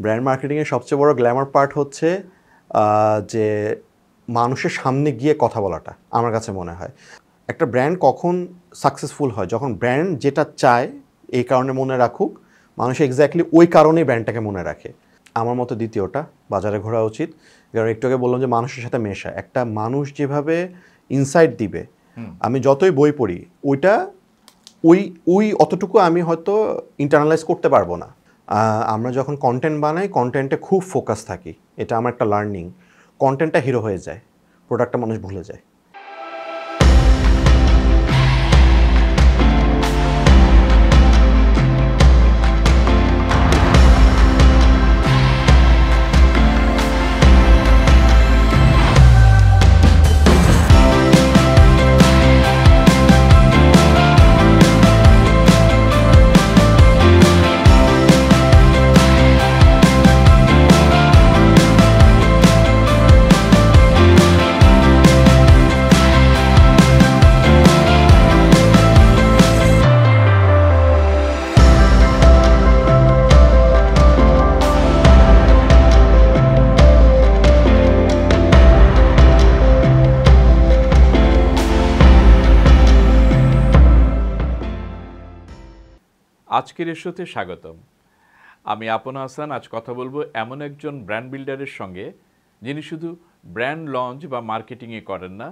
Brand মার্কেটিংয়ের সবচেয়ে বড় গ্ল্যামার পার্ট হচ্ছে যে মানুষের সামনে গিয়ে কথা বলাটা আমার কাছে মনে হয়। একটা ব্র্যান্ড কখন সাকসেসফুল হয়, যখন ব্র্যান্ড যেটা চায় এই কারণে মনে রাখুক, মানুষ এক্স্যাক্টলি ওই কারণেই ব্র্যান্ডটাকে মনে রাখে। আমার মতো দ্বিতীয়টা বাজারে ঘোরা উচিত, কারণ একটু আগে বললাম যে মানুষের সাথে মেশা। একটা মানুষ যেভাবে ইনসাইট দিবে, আমি যতই বই পড়ি ওইটা ওই অতটুকু আমি হয়তো ইন্টারনালাইজ করতে পারবো না। আমরা যখন কন্টেন্ট বানাই, কন্টেন্টে খুব ফোকাস থাকি, এটা আমার একটা লার্নিং। কন্টেন্টটা হিরো হয়ে যায়, প্রোডাক্টটা মানুষ ভুলে যায়। আজকের এশোতে স্বাগতম। আমি আপন হাসান। আজ কথা বলবো এমন একজন ব্র্যান্ড বিল্ডারের সঙ্গে যিনি শুধু ব্র্যান্ড লঞ্চ বা মার্কেটিংয়ে করেন না,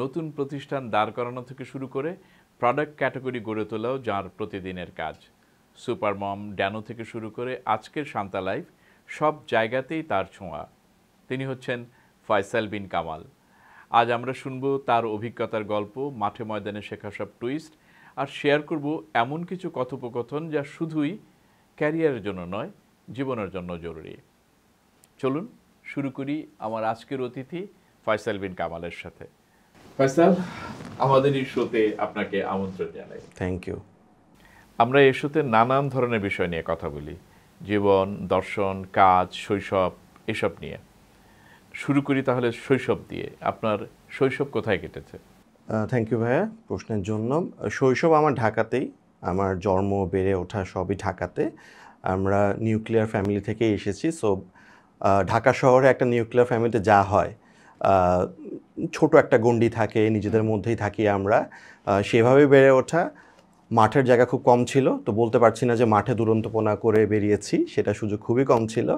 নতুন প্রতিষ্ঠান দাঁড় করানো থেকে শুরু করে প্রোডাক্ট ক্যাটাগরি গড়ে তোলাও যার প্রতিদিনের কাজ। সুপার মম, ড্যানো থেকে শুরু করে আজকের শান্তা লাইফ, সব জায়গাতেই তার ছোঁয়া। তিনি হচ্ছেন ফয়সাল বিন কামাল। আজ আমরা শুনবো তার অভিজ্ঞতার গল্প, মাঠে ময়দানে শেখা সব টুইস্ট, আর শেয়ার করব এমন কিছু কথোপকথন যা শুধুই ক্যারিয়ারের জন্য নয়, জীবনের জন্য জরুরি। চলুন শুরু করি আমার আজকের অতিথি ফয়সাল বিন কামালের সাথে। ফয়সাল, আমাদের এই শোতে আপনাকে আমন্ত্রণ জানাই। Thank you. আমরা এই শোতে নানান ধরনের বিষয় নিয়ে কথা বলি, জীবন, দর্শন, কাজ, শৈশব, এসব নিয়ে। শুরু করি তাহলে শৈশব দিয়ে। আপনার শৈশব কোথায় কেটেছে? থ্যাংক ইউ ভাইয়া প্রশ্নের জন্য। শৈশব আমার ঢাকাতেই, আমার জন্ম বেড়ে ওঠা সবই ঢাকাতে। আমরা নিউক্লিয়ার ফ্যামিলি থেকেই এসেছি। সো ঢাকা শহরে একটা নিউক্লিয়ার ফ্যামিলিতে যা হয়, ছোট একটা গণ্ডি থাকে, নিজেদের মধ্যেই থাকি আমরা, সেভাবেই বেড়ে ওঠা। মাঠের জায়গা খুব কম ছিল, তো বলতে পারছি না যে মাঠে দুরন্তপনা করে বেরিয়েছি, সেটা সুযোগ খুবই কম ছিল।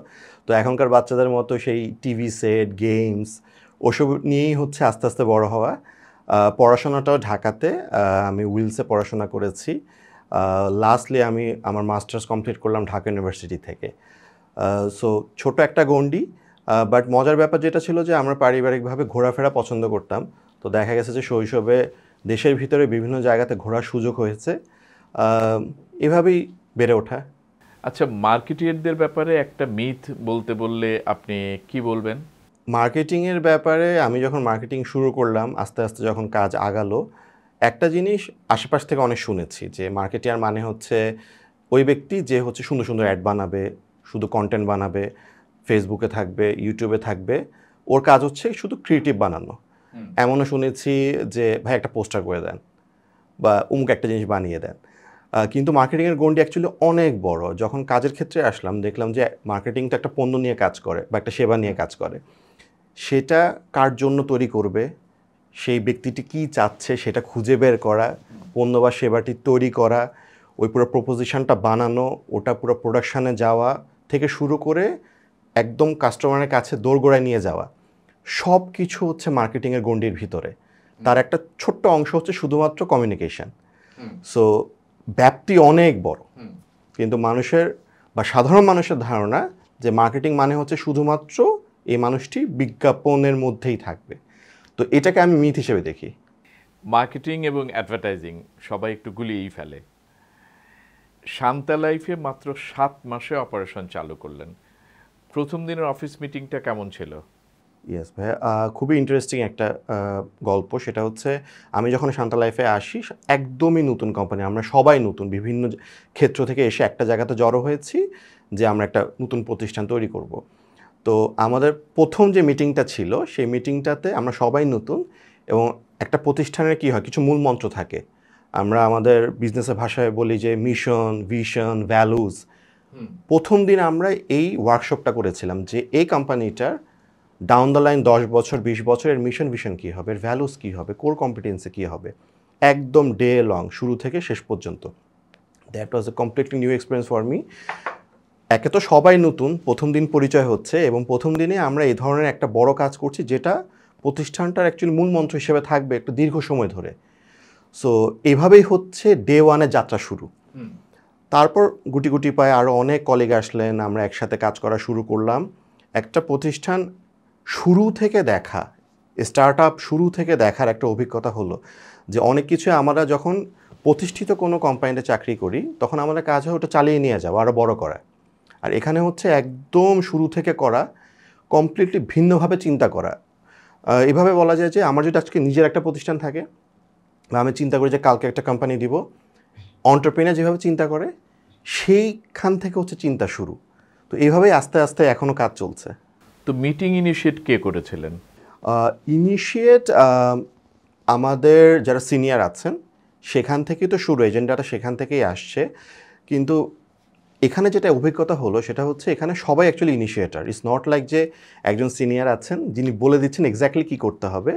তো এখনকার বাচ্চাদের মতো সেই টিভি সেট, গেমস, ওসব নিয়েই হচ্ছে আস্তে আস্তে বড় হওয়া। পড়াশোনাটাও ঢাকাতে, আমি উইলসে পড়াশোনা করেছি। লাস্টলি আমি আমার মাস্টার্স কমপ্লিট করলাম ঢাকা ইউনিভার্সিটি থেকে। সো ছোট একটা গণ্ডি, বাট মজার ব্যাপার যেটা ছিল যে আমরা পারিবারিকভাবে ঘোরাফেরা পছন্দ করতাম। তো দেখা গেছে যে শৈশবে দেশের ভিতরে বিভিন্ন জায়গাতে ঘোরার সুযোগ হয়েছে, এভাবেই বেড়ে ওঠা। আচ্ছা, মার্কেটিয়ারদের ব্যাপারে একটা মিথ বলতে বললে আপনি কি বলবেন? মার্কেটিংয়ের ব্যাপারে আমি যখন মার্কেটিং শুরু করলাম, আস্তে আস্তে যখন কাজ আগালো, একটা জিনিস আশেপাশ থেকে অনেক শুনেছি যে মার্কেটিয়ার মানে হচ্ছে ওই ব্যক্তি যে হচ্ছে সুন্দর সুন্দর অ্যাড বানাবে, শুধু কন্টেন্ট বানাবে, ফেসবুকে থাকবে, ইউটিউবে থাকবে, ওর কাজ হচ্ছে শুধু ক্রিয়েটিভ বানানো। এমনও শুনেছি যে ভাই একটা পোস্টার করে দেন বা অমুক একটা জিনিস বানিয়ে দেন। কিন্তু মার্কেটিংয়ের গণ্ডি অ্যাকচুয়ালি অনেক বড়। যখন কাজের ক্ষেত্রে আসলাম, দেখলাম যে মার্কেটিং তো একটা পণ্য নিয়ে কাজ করে বা একটা সেবা নিয়ে কাজ করে। সেটা কার জন্য তৈরি করবে, সেই ব্যক্তিটি কী চাচ্ছে সেটা খুঁজে বের করা, পণ্য বা সেবাটি তৈরি করা, ওই পুরো প্রপোজিশনটা বানানো, ওটা পুরো প্রোডাকশানে যাওয়া থেকে শুরু করে একদম কাস্টমারের কাছে দোরগোড়ায় নিয়ে যাওয়া, সব কিছু হচ্ছে মার্কেটিংয়ের গণ্ডির ভিতরে। তার একটা ছোট্ট অংশ হচ্ছে শুধুমাত্র কমিউনিকেশন। সো ব্যাপ্তি অনেক বড়, কিন্তু মানুষের বা সাধারণ মানুষের ধারণা যে মার্কেটিং মানে হচ্ছে শুধুমাত্র এই মানুষটি বিজ্ঞাপনের মধ্যেই থাকবে। তো এটাকে আমি মিথ হিসেবে দেখি। মার্কেটিং এবং অ্যাডভার্টাইজিং সবাই একটু গুলিয়েই ফেলে। শান্তা লাইফে মাত্র 7 মাসে অপারেশন চালু করলেন। প্রথম দিনের অফিস মিটিংটা কেমন ছিল? ইয়েস ভাইয়া, খুবই ইন্টারেস্টিং একটা গল্প। সেটা হচ্ছে আমি যখন শান্তা লাইফে আসি, একদমই নতুন কোম্পানি, আমরা সবাই নতুন, বিভিন্ন ক্ষেত্র থেকে এসে একটা জায়গাতে জড়ো হয়েছি যে আমরা একটা নতুন প্রতিষ্ঠান তৈরি করব। তো আমাদের প্রথম যে মিটিংটা ছিল, সেই মিটিংটাতে আমরা সবাই নতুন, এবং একটা প্রতিষ্ঠানের কী হয়, কিছু মূল মন্ত্র থাকে। আমরা আমাদের বিজনেসের ভাষায় বলি যে মিশন, ভিশন, ভ্যালুজ, প্রথম দিন আমরা এই ওয়ার্কশপটা করেছিলাম যে এই কোম্পানিটার ডাউন দ্য লাইন 10 বছর 20 বছরের মিশন ভিশন কী হবে, এর ভ্যালুস কী হবে, কোর কম্পিটেন্সি কী হবে, একদম ডে লং শুরু থেকে শেষ পর্যন্ত। That was A completely new experience for me. একে তো সবাই নতুন, প্রথম দিন পরিচয় হচ্ছে, এবং প্রথম দিনে আমরা এই ধরনের একটা বড় কাজ করছি যেটা প্রতিষ্ঠানটার অ্যাকচুয়ালি মূল মন্ত্র হিসেবে থাকবে একটা দীর্ঘ সময় ধরে। সো এভাবেই হচ্ছে ডে ওয়ানের যাত্রা শুরু। তারপর গুটি গুটি পায়ে আরও অনেক কলিগ আসলেন, আমরা একসাথে কাজ করা শুরু করলাম। একটা প্রতিষ্ঠান শুরু থেকে দেখা, স্টার্ট আপ শুরু থেকে দেখার একটা অভিজ্ঞতা হলো যে অনেক কিছু আমরা যখন প্রতিষ্ঠিত কোনো কোম্পানিতে চাকরি করি তখন আমাদের কাজ হয় ওটা চালিয়ে নিয়ে যাওয়া, আরও বড় করা। আর এখানে হচ্ছে একদম শুরু থেকে করা, কমপ্লিটলি ভিন্নভাবে চিন্তা করা। এভাবে বলা যায় যে আমার যদি আজকে নিজের একটা প্রতিষ্ঠান থাকে বা আমি চিন্তা করি যে কালকে একটা কোম্পানি দিব, এন্টারপ্রেনার যেভাবে চিন্তা করে সেইখান থেকে হচ্ছে চিন্তা শুরু। তো এইভাবেই আস্তে আস্তে এখনও কাজ চলছে। তো মিটিং ইনিশিয়েট কে করেছিলেন? ইনিশিয়েট আমাদের যারা সিনিয়র আছেন সেখান থেকেই তো শুরু, এজেন্ডাটা সেখান থেকেই আসছে। কিন্তু এখানে যেটা অভিজ্ঞতা হলো সেটা হচ্ছে এখানে সবাই actually initiator. It's not like যে একজন সিনিয়র আছেন যিনি বলে দিচ্ছেন এক্স্যাক্টলি কী করতে হবে।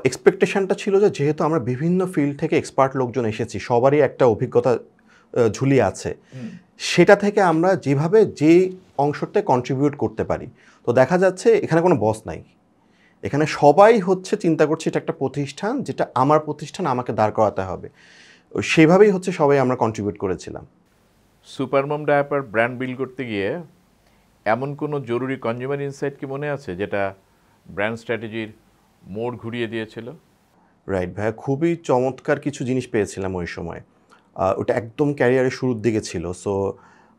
এক্সপেকটেশনটা ছিল যে যেহেতু আমরা বিভিন্ন ফিল্ড থেকে এক্সপার্ট লোকজন এসেছি, সবারই একটা অভিজ্ঞতা ঝুলিয়ে আছে, সেটা থেকে আমরা যেভাবে যে অংশতে কন্ট্রিবিউট করতে পারি। তো দেখা যাচ্ছে এখানে কোনো বস নাই, এখানে সবাই হচ্ছে চিন্তা করছে এটা একটা প্রতিষ্ঠান, যেটা আমার প্রতিষ্ঠান, আমাকে দাঁড় করাতে হবে। সেভাবেই হচ্ছে সবাই আমরা কন্ট্রিবিউট করেছিলাম। সুপারমম ডায়াপার ব্র্যান্ড বিল্ড করতে গিয়ে এমন কোনো জরুরি কনজিউমার ইনসাইট কি মনে আছে যেটা ব্র্যান্ড স্ট্র্যাটেজির মোড় ঘুরিয়ে দিয়েছিল? রাইট ভাইয়া, খুবই চমৎকার কিছু জিনিস পেয়েছিলাম ওই সময়। ওটা একদম ক্যারিয়ারের শুরুর দিকে ছিল। সো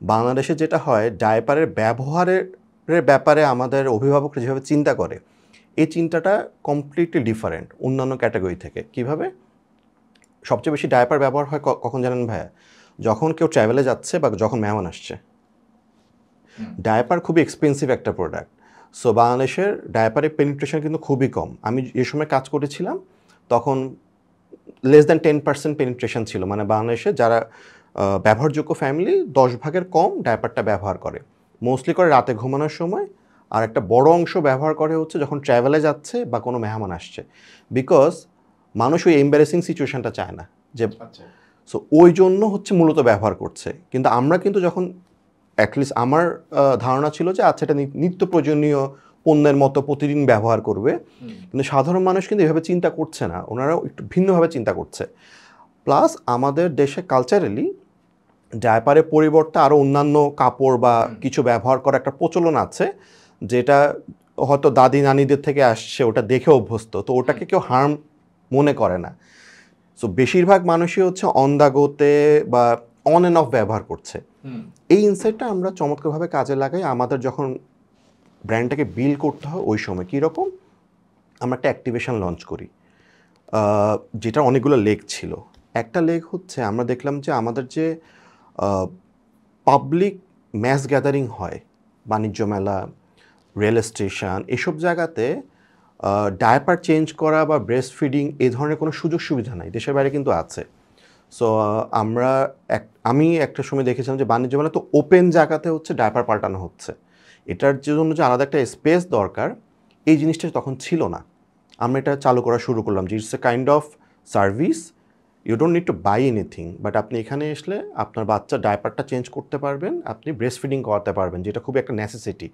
বাংলাদেশে যেটা হয়, ডায়াপারের ব্যবহারের ব্যাপারে আমাদের অভিভাবকরা যেভাবে চিন্তা করে, এই চিন্তাটা কমপ্লিটলি ডিফারেন্ট অন্যান্য ক্যাটাগরি থেকে। কিভাবে? সবচেয়ে বেশি ডায়াপার ব্যবহার হয় কখন জানেন ভাইয়া? যখন কেউ ট্রাভেলে যাচ্ছে বা যখন মেহমান আসছে। ডায়াপার খুবই এক্সপেন্সিভ একটা প্রোডাক্ট। সো বাংলাদেশের ডায়াপারের পেনিট্রেশন কিন্তু খুবই কম। আমি যে সময় কাজ করেছিলাম তখন লেস দ্যান 10% পেনিট্রেশন ছিল, মানে বাংলাদেশে যারা ব্যবহারযোগ্য ফ্যামিলি 10 ভাগের কম ডায়াপারটা ব্যবহার করে। মোস্টলি করে রাতে ঘুমানোর সময়, আর একটা বড় অংশ ব্যবহার করে হচ্ছে যখন ট্রাভেলে যাচ্ছে বা কোনো মেহমান আসছে। বিকজ মানুষ ওই এম্বারেসিং সিচুয়েশনটা চায় না যে, সো ওই জন্য হচ্ছে মূলত ব্যবহার করছে। কিন্তু আমরা কিন্তু যখন অ্যাটলিস্ট আমার ধারণা ছিল যে আচ্ছা এটা নিত্য প্রয়োজনীয় পণ্যের মতো প্রতিদিন ব্যবহার করবে, কিন্তু সাধারণ মানুষ কিন্তু এভাবে চিন্তা করছে না, ওনারাও একটু ভিন্নভাবে চিন্তা করছে। প্লাস আমাদের দেশে কালচারালি ডায়াপারের পরিবর্তে আরও অন্যান্য কাপড় বা কিছু ব্যবহার করা একটা প্রচলন আছে, যেটা হয়তো দাদি নানিদের থেকে আসছে, ওটা দেখে অভ্যস্ত, তো ওটাকে কেউ হার্ম মনে করে না। সো বেশিরভাগ মানুষই হচ্ছে অন দ্য গোতে বা অন অ্যান্ড অফ ব্যবহার করছে। এই ইনসাইটটা আমরা চমৎকারভাবে কাজে লাগাই আমাদের যখন ব্র্যান্ডটাকে বিল্ড করতে হয়। ওই সময় কীরকম, আমরা একটা অ্যাক্টিভেশন লঞ্চ করি, যেটা অনেকগুলো লেগ ছিল। একটা লেগ হচ্ছে আমরা দেখলাম যে আমাদের যে পাবলিক ম্যাস গ্যাদারিং হয়, বাণিজ্য মেলা, রেল স্টেশন, এসব জায়গাতে ডায়াপার চেঞ্জ করা বা ব্রেস্ট ফিডিং এই ধরনের কোনো সুযোগ সুবিধা নাই, দেশের বাইরে কিন্তু আছে। সো আমি একটা সময় দেখেছিলাম যে বাণিজ্য মেলা তো ওপেন জায়গাতে হচ্ছে ডায়াপার পাল্টানো হচ্ছে, এটার জন্য যে আলাদা একটা স্পেস দরকার, এই জিনিসটা তখন ছিল না। আমরা এটা চালু করা শুরু করলাম যে it's a kind of service, you don't need to buy anything, but আপনি এখানে আসলে আপনার বাচ্চার ডায়াপারটা চেঞ্জ করতে পারবেন, আপনি ব্রেস্ট ফিডিং করাতে পারবেন, যেটা খুব একটা নেসেসিটি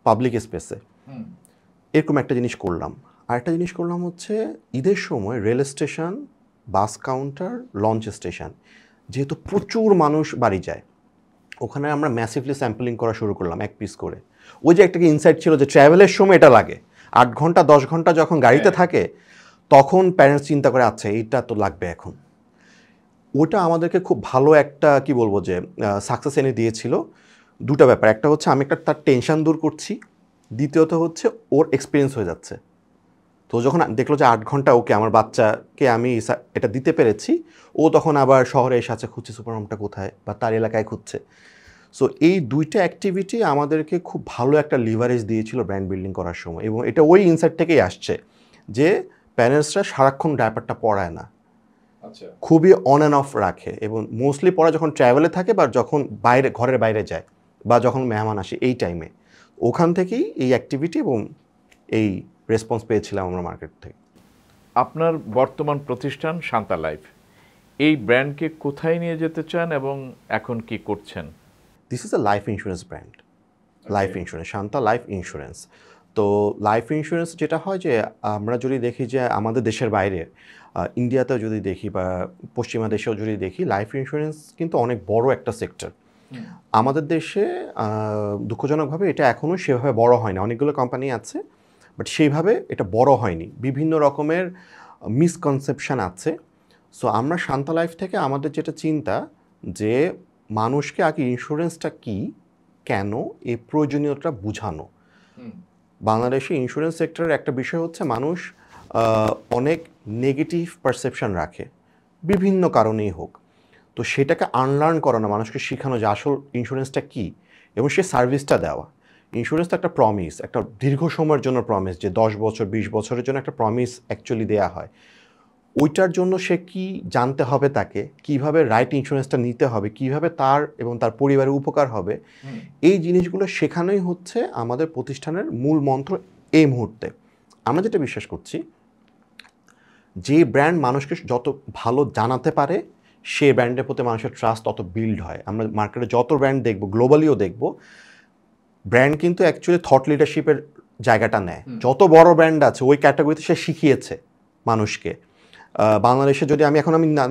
পাবলিক স্পেসে। এরকম একটা জিনিস করলাম। আরেকটা জিনিস করলাম হচ্ছে ঈদের সময় rail station, bus counter, launch station, যেহেতু প্রচুর মানুষ বাড়ি যায়, ওখানে আমরা ম্যাসিভলি স্যাম্পলিং করা শুরু করলাম 1 পিস করে। ওই যে একটা ইনসাইট ছিল যে ট্রাভেলের সময় এটা লাগে, 8 ঘন্টা 10 ঘন্টা যখন গাড়িতে থাকে তখন প্যারেন্টস চিন্তা করে আচ্ছা এইটা তো লাগবে এখন। ওটা আমাদেরকে খুব ভালো একটা কি বলবো যে সাকসেস এনে দিয়েছিল। দুটো ব্যাপার, একটা হচ্ছে আমি একটা তার টেনশন দূর করছি, দ্বিতীয়ত হচ্ছে ওর এক্সপিরিয়েন্স হয়ে যাচ্ছে। তো যখন দেখলো যে 8 ঘন্টা ওকে আমার বাচ্চাকে আমি এটা দিতে পেরেছি, ও তখন আবার শহরে এসে আছে খুঁজছে সুপারমার্কেটটা কোথায়, বা তার এলাকায় খুঁজছে। সো এই দুইটা অ্যাক্টিভিটি আমাদেরকে খুব ভালো একটা লিভারেজ দিয়েছিল ব্র্যান্ড বিল্ডিং করার সময়, এবং এটা ওই ইনসাইট থেকেই আসছে যে প্যারেন্টসরা সারাক্ষণ ডায়াপারটা পরায় না, আচ্ছা, খুবই অন অ্যান্ড অফ রাখে এবং মোস্টলি পড়া যখন ট্রাভেলে থাকে বা যখন বাইরে ঘরের বাইরে যায় বা যখন মেহমান আসে এই টাইমে ওখান থেকেই এই অ্যাক্টিভিটি এবং এই রেসপন্স পেয়েছিলাম আমরা মার্কেট থেকে। আপনার বর্তমান প্রতিষ্ঠান শান্তা লাইফ, এই ব্র্যান্ডকে কোথায় নিয়ে যেতে চান এবং এখন কি করছেন? This is a life insurance brand, life insurance, Shanta life insurance. তো লাইফ ইন্স্যুরেন্স যেটা হয় যে আমরা যদি দেখি যে আমাদের দেশের বাইরে ইন্ডিয়াতেও যদি দেখি বা পশ্চিমা দেশেও যদি দেখি লাইফ ইন্স্যুরেন্স কিন্তু অনেক বড় একটা সেক্টর। আমাদের দেশে দুঃখজনকভাবে এটা এখনও সেভাবে বড় হয় না, অনেকগুলো কোম্পানি আছে বাট সেইভাবে এটা বড় হয়নি, বিভিন্ন রকমের মিসকনসেপশন আছে। সো আমরা শান্তা লাইফ থেকে আমাদের যেটা চিন্তা যে মানুষকে আগে ইন্স্যুরেন্সটা কী, কেন, এই প্রয়োজনীয়তা বুঝানো। বাংলাদেশে ইন্স্যুরেন্স সেক্টরের একটা বিষয় হচ্ছে মানুষ অনেক নেগেটিভ পারসেপশন রাখে বিভিন্ন কারণেই হোক। তো সেটাকে আনলার্ন করানো, মানুষকে শেখানো যে আসল ইন্স্যুরেন্সটা কী এবং সে সার্ভিসটা দেওয়া। ইন্স্যুরেন্স তো একটা প্রমিস, একটা দীর্ঘ সময়ের জন্য প্রমিস, যে 10 বছর 20 বছরের জন্য একটা প্রমিস অ্যাকচুয়ালি দেওয়া হয়। ওইটার জন্য সে কি জানতে হবে, তাকে কিভাবে রাইট ইন্স্যুরেন্সটা নিতে হবে, কিভাবে তার এবং তার পরিবারের উপকার হবে, এই জিনিসগুলো শেখানোই হচ্ছে আমাদের প্রতিষ্ঠানের মূল মন্ত্র এই মুহূর্তে। আমরা যেটা বিশ্বাস করছি, যে ব্র্যান্ড মানুষকে যত ভালো জানাতে পারে সেই ব্র্যান্ডের প্রতি মানুষের ট্রাস্ট তত বিল্ড হয়। আমরা মার্কেটে যত ব্র্যান্ড দেখব, গ্লোবালিও দেখব, ব্র্যান্ড কিন্তু অ্যাকচুয়ালি থট লিডারশিপের জায়গাটা নেয়। যত বড় ব্র্যান্ড আছে ওই ক্যাটাগরিতে সে শিখিয়েছে মানুষকে। বাংলাদেশে যদি আমি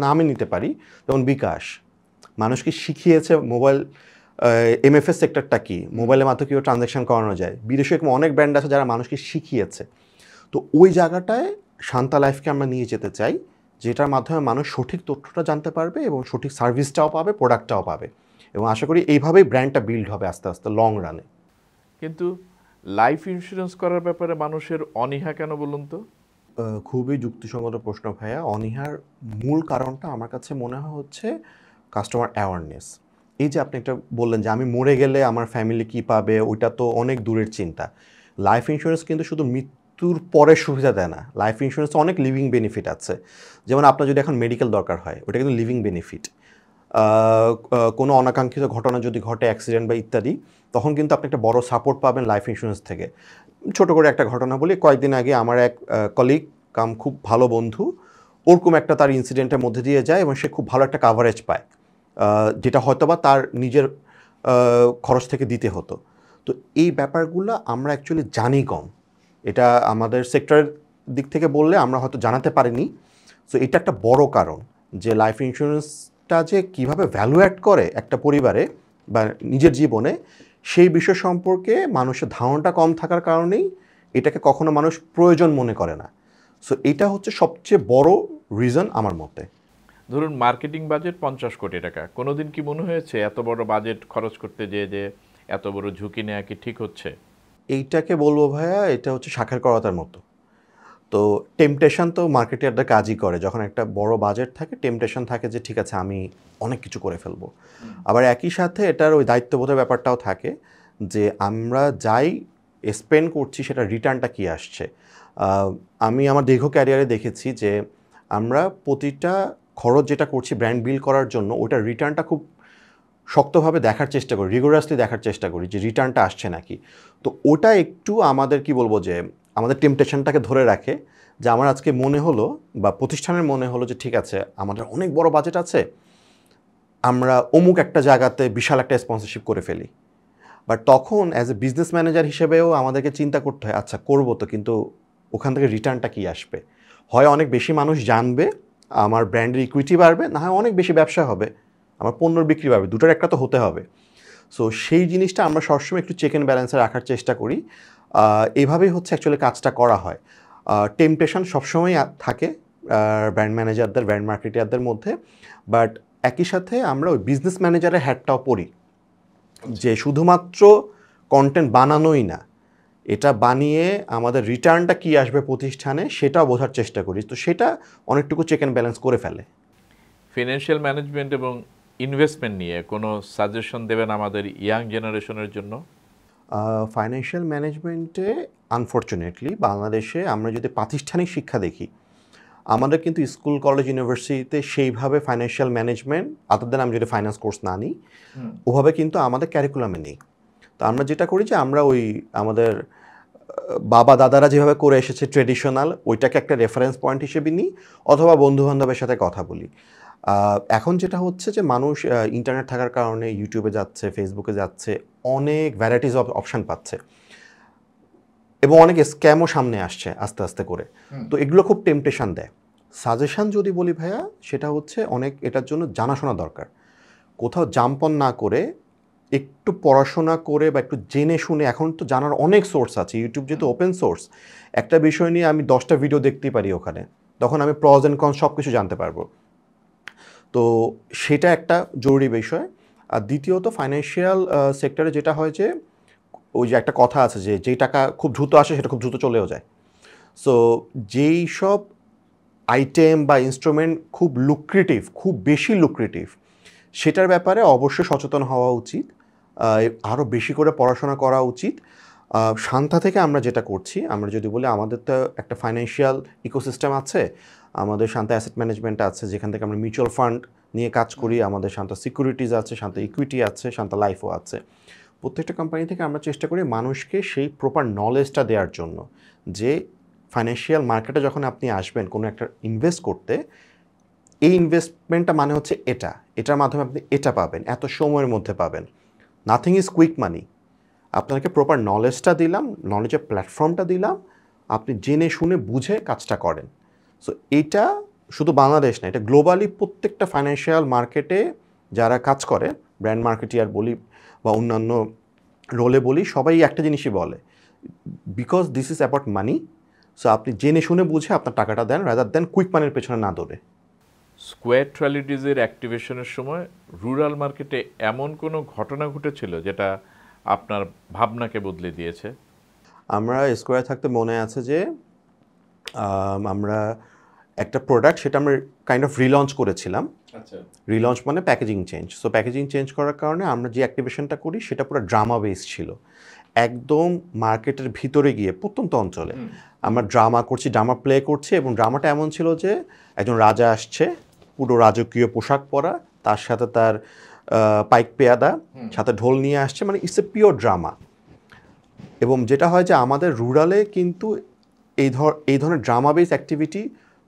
নামে নিতে পারি, যেমন বিকাশ মানুষকে শিখিয়েছে মোবাইল এমএফএস সেক্টরটা কি, মোবাইলের মাধ্যমে কীভাবে ট্রানজ্যাকশন করানো যায়। বিদেশে এরকম অনেক ব্র্যান্ড আছে যারা মানুষকে শিখিয়েছে। তো ওই জায়গাটায় শান্তা লাইফকে আমরা নিয়ে যেতে চাই, যেটার মাধ্যমে মানুষ সঠিক তথ্যটা জানতে পারবে এবং সঠিক সার্ভিসটাও পাবে, প্রোডাক্টটাও পাবে, এবং আশা করি এইভাবেই ব্র্যান্ডটা বিল্ড হবে আস্তে আস্তে লং রানে। কিন্তু লাইফ ইন্স্যুরেন্স করার ব্যাপারে মানুষের অনীহা কেন বলুন তো? খুবই যুক্তিসঙ্গত প্রশ্ন ভাইয়া। অনীহার মূল কারণটা আমার কাছে মনে হয় হচ্ছে কাস্টমার অ্যাওয়ারনেস। এই যে আপনি একটা বললেন যে আমি মরে গেলে আমার ফ্যামিলি কী পাবে, ওইটা তো অনেক দূরের চিন্তা। লাইফ ইন্স্যুরেন্স কিন্তু শুধু মৃত্যুর পরে সুবিধা দেয় না, লাইফ ইন্স্যুরেন্সে অনেক লিভিং বেনিফিট আছে। যেমন আপনার যদি এখন মেডিকেল দরকার হয়, ওটা কিন্তু লিভিং বেনিফিট। কোনো অনাকাঙ্ক্ষিত ঘটনা যদি ঘটে, অ্যাক্সিডেন্ট বা ইত্যাদি, তখন কিন্তু আপনি একটা বড় সাপোর্ট পাবেন লাইফ ইন্স্যুরেন্স থেকে। ছোট করে একটা ঘটনা বলি, কয়েকদিন আগে আমার এক কলিগ কাম খুব ভালো বন্ধু ওরকম একটা তার ইনসিডেন্টের মধ্যে দিয়ে যায় এবং সে খুব ভালো একটা কাভারেজ পায়, যেটা হয়তোবা তার নিজের খরচ থেকে দিতে হতো। তো এই ব্যাপারগুলো আমরা অ্যাকচুয়ালি জানি কম, এটা আমাদের সেক্টরের দিক থেকে বললে আমরা হয়তো জানাতে পারিনি। সো এটা একটা বড় কারণ যে লাইফ ইন্স্যুরেন্সটা যে কীভাবে ভ্যালু অ্যাড করে একটা পরিবারে বা নিজের জীবনে, সেই বিষয় সম্পর্কে মানুষের ধারণাটা কম থাকার কারণেই এটাকে কখনো মানুষ প্রয়োজন মনে করে না। সো এটা হচ্ছে সবচেয়ে বড় রিজন আমার মতে। ধরুন মার্কেটিং বাজেট 50 কোটি টাকা, কোনোদিন কি মনে হয়েছে এত বড় বাজেট খরচ করতে যে এত বড় ঝুঁকি নেওয়া কি ঠিক হচ্ছে? এইটাকে বলবো ভাইয়া, এটা হচ্ছে শাঁখের করাতার মতো। তো টেম্পটেশন তো মার্কেটিয়ারদের কাজই করে, যখন একটা বড় বাজেট থাকে টেম্পটেশন থাকে যে ঠিক আছে আমি অনেক কিছু করে ফেলবো। আবার একই সাথে এটার ওই দায়িত্ববোধের ব্যাপারটাও থাকে যে আমরা যাই স্পেন্ড করছি সেটা রিটার্নটা কী আসছে। আমি আমার দীর্ঘ ক্যারিয়ারে দেখেছি যে আমরা প্রতিটা খরচ যেটা করছি ব্র্যান্ড বিল্ড করার জন্য, ওটার রিটার্নটা খুব শক্তভাবে দেখার চেষ্টা করি, রিগোরাসলি দেখার চেষ্টা করি যে রিটার্নটা আসছে নাকি। তো ওটা একটু আমাদের কি বলবো যে আমাদের টেম্পটেশনটাকে ধরে রাখে, যে আমার আজকে মনে হলো বা প্রতিষ্ঠানের মনে হলো যে ঠিক আছে আমাদের অনেক বড় বাজেট আছে, আমরা অমুক একটা জায়গাতে বিশাল একটা স্পন্সরশিপ করে ফেলি। বাট তখন অ্যাজ এ বিজনেস ম্যানেজার হিসেবেও আমাদেরকে চিন্তা করতে হয়, আচ্ছা করবো তো, কিন্তু ওখান থেকে রিটার্নটা কী আসবে। হয় অনেক বেশি মানুষ জানবে, আমার ব্র্যান্ডের ইকুইটি বাড়বে, না হয় অনেক বেশি ব্যবসা হবে, আমার পণ্যর বিক্রি বাড়বে, দুটোর একটা তো হতে হবে। সো সেই জিনিসটা আমরা সবসময় একটু চেক অ্যান্ড ব্যালেন্সে রাখার চেষ্টা করি। এভাবেই হচ্ছে অ্যাকচুয়ালি কাজটা করা হয়। টেম্পটেশন সবসময় থাকে ব্র্যান্ড ম্যানেজারদের, ব্র্যান্ড মার্কেটিয়ারদের মধ্যে, বাট একই সাথে আমরা ওই বিজনেস ম্যানেজারের হ্যাটটাও পরি, যে শুধুমাত্র কন্টেন্ট বানানোই না, এটা বানিয়ে আমাদের রিটার্নটা কী আসবে প্রতিষ্ঠানে সেটাও বোঝার চেষ্টা করি। তো সেটা অনেকটুকু চেক অ্যান্ড ব্যালেন্স করে ফেলে। ফিনান্সিয়াল ম্যানেজমেন্ট এবং ইনভেস্টমেন্ট নিয়ে কোনো সাজেশন দেবেন আমাদের ইয়াং জেনারেশনের জন্য? ফাইন্যান্সিয়াল ম্যানেজমেন্টে আনফর্চুনেটলি বাংলাদেশে আমরা যদি প্রাতিষ্ঠানিক শিক্ষা দেখি, আমাদের কিন্তু স্কুল কলেজ ইউনিভার্সিটিতে সেইভাবে ফাইন্যান্সিয়াল ম্যানেজমেন্ট আদার দেন আমি যদি ফাইন্যান্স কোর্স না নিই ওভাবে কিন্তু আমাদের ক্যারিকুলামে নেই। তো আমরা যেটা করি যে আমরা ওই আমাদের বাবা দাদারা যেভাবে করে এসেছে ট্রেডিশনাল ওইটাকে একটা রেফারেন্স পয়েন্ট হিসেবে নিই, অথবা বন্ধুবান্ধবের সাথে কথা বলি। এখন যেটা হচ্ছে যে মানুষ ইন্টারনেট থাকার কারণে ইউটিউবে যাচ্ছে, ফেসবুকে যাচ্ছে, অনেক ভ্যারাইটিস অফ অপশান পাচ্ছে এবং অনেক স্ক্যামও সামনে আসছে আস্তে আস্তে করে। তো এগুলো খুব টেম্পটেশন দেয়। সাজেশান যদি বলি ভাইয়া, সেটা হচ্ছে অনেক এটার জন্য জানাশোনা দরকার। কোথাও জাম্প অন না করে একটু পড়াশোনা করে বা একটু জেনে শুনে, এখন তো জানার অনেক সোর্স আছে, ইউটিউব যেহেতু ওপেন সোর্স, একটা বিষয় নিয়ে আমি 10টা ভিডিও দেখতেই পারি ওখানে, তখন আমি প্রজ অ্যান্ড কনস সব কিছু জানতে পারবো। তো সেটা একটা জরুরি বিষয়। আর দ্বিতীয়ত ফাইন্যান্সিয়াল সেক্টরে যেটা হয় যে ওই যে একটা কথা আছে যে যেই টাকা খুব দ্রুত আসে সেটা খুব দ্রুত চলেও যায়। সো যেই সব আইটেম বা ইনস্ট্রুমেন্ট খুব লুক্রেটিভ, খুব বেশি লুক্রেটিভ, সেটার ব্যাপারে অবশ্যই সচেতন হওয়া উচিত, আরও বেশি করে পড়াশোনা করা উচিত। শান্তা থেকে আমরা যেটা করছি, আমরা যদি বলি আমাদের তো একটা ফাইন্যান্সিয়াল ইকোসিস্টেম আছে, আমাদের শান্তা অ্যাসেট ম্যানেজমেন্ট আছে যেখান থেকে আমরা মিউচুয়াল ফান্ড নিয়ে কাজ করি, আমাদের শান্তা সিকিউরিটিজ আছে, শান্তা ইকুইটি আছে, শান্তা লাইফও আছে। প্রত্যেকটা কোম্পানি থেকে আমরা চেষ্টা করি মানুষকে সেই প্রপার নলেজটা দেওয়ার জন্য, যে ফাইন্যান্সিয়াল মার্কেটে যখন আপনি আসবেন কোনো একটা ইনভেস্ট করতে, এই ইনভেস্টমেন্টটা মানে হচ্ছে এটার মাধ্যমে আপনি এটা পাবেন, এত সময়ের মধ্যে পাবেন। নাথিং ইজ কুইক মানি। আপনাকে প্রপার নলেজটা দিলাম, নলেজের প্ল্যাটফর্মটা দিলাম, আপনি জেনে শুনে বুঝে কাজটা করেন। সো এইটা শুধু বাংলাদেশ না, এটা গ্লোবালি প্রত্যেকটা ফাইন্যান্সিয়াল মার্কেটে যারা কাজ করে, ব্র্যান্ড মার্কেটিয়ার বলি বা অন্যান্য রোলে বলি, সবাই একটা জিনিসই বলে, because this is about money. So আপনি জেনে শুনে বুঝে আপনার টাকাটা দেন, রাদার দেন কুইক মানির পেছনে না দৌড়ে। স্কোয়ার ট্রালিডিজের অ্যাক্টিভেশনের সময় রুরাল মার্কেটে এমন কোনো ঘটনা ঘটেছিল যেটা আপনার ভাবনাকে বদলে দিয়েছে? আমরা স্কোয়ার থাকতে মনে আছে যে আমরা একটা প্রোডাক্ট, সেটা আমরা কাইন্ড অফ রিলঞ্চ করেছিলাম। আচ্ছা, রিলঞ্চ মানে packaging change. So packaging change করার কারণে আমরা যে অ্যাক্টিভেশনটা করি সেটা পুরো ড্রামা বেস ছিল। একদম মার্কেটের ভিতরে গিয়ে প্রত্যন্ত অঞ্চলে আমরা ড্রামা করছি, ড্রামা প্লে করছি, এবং ড্রামাটা এমন ছিল যে একজন রাজা আসছে, পুরো রাজকীয় পোশাক পরা, তার সাথে তার পাইক পেয়াদা, সাথে ঢোল নিয়ে আসছে, মানে ইটস এ পিওর ড্রামা। এবং যেটা হয় যে আমাদের রুরালে কিন্তু এই ধরনের ড্রামা বেস অ্যাক্টিভিটি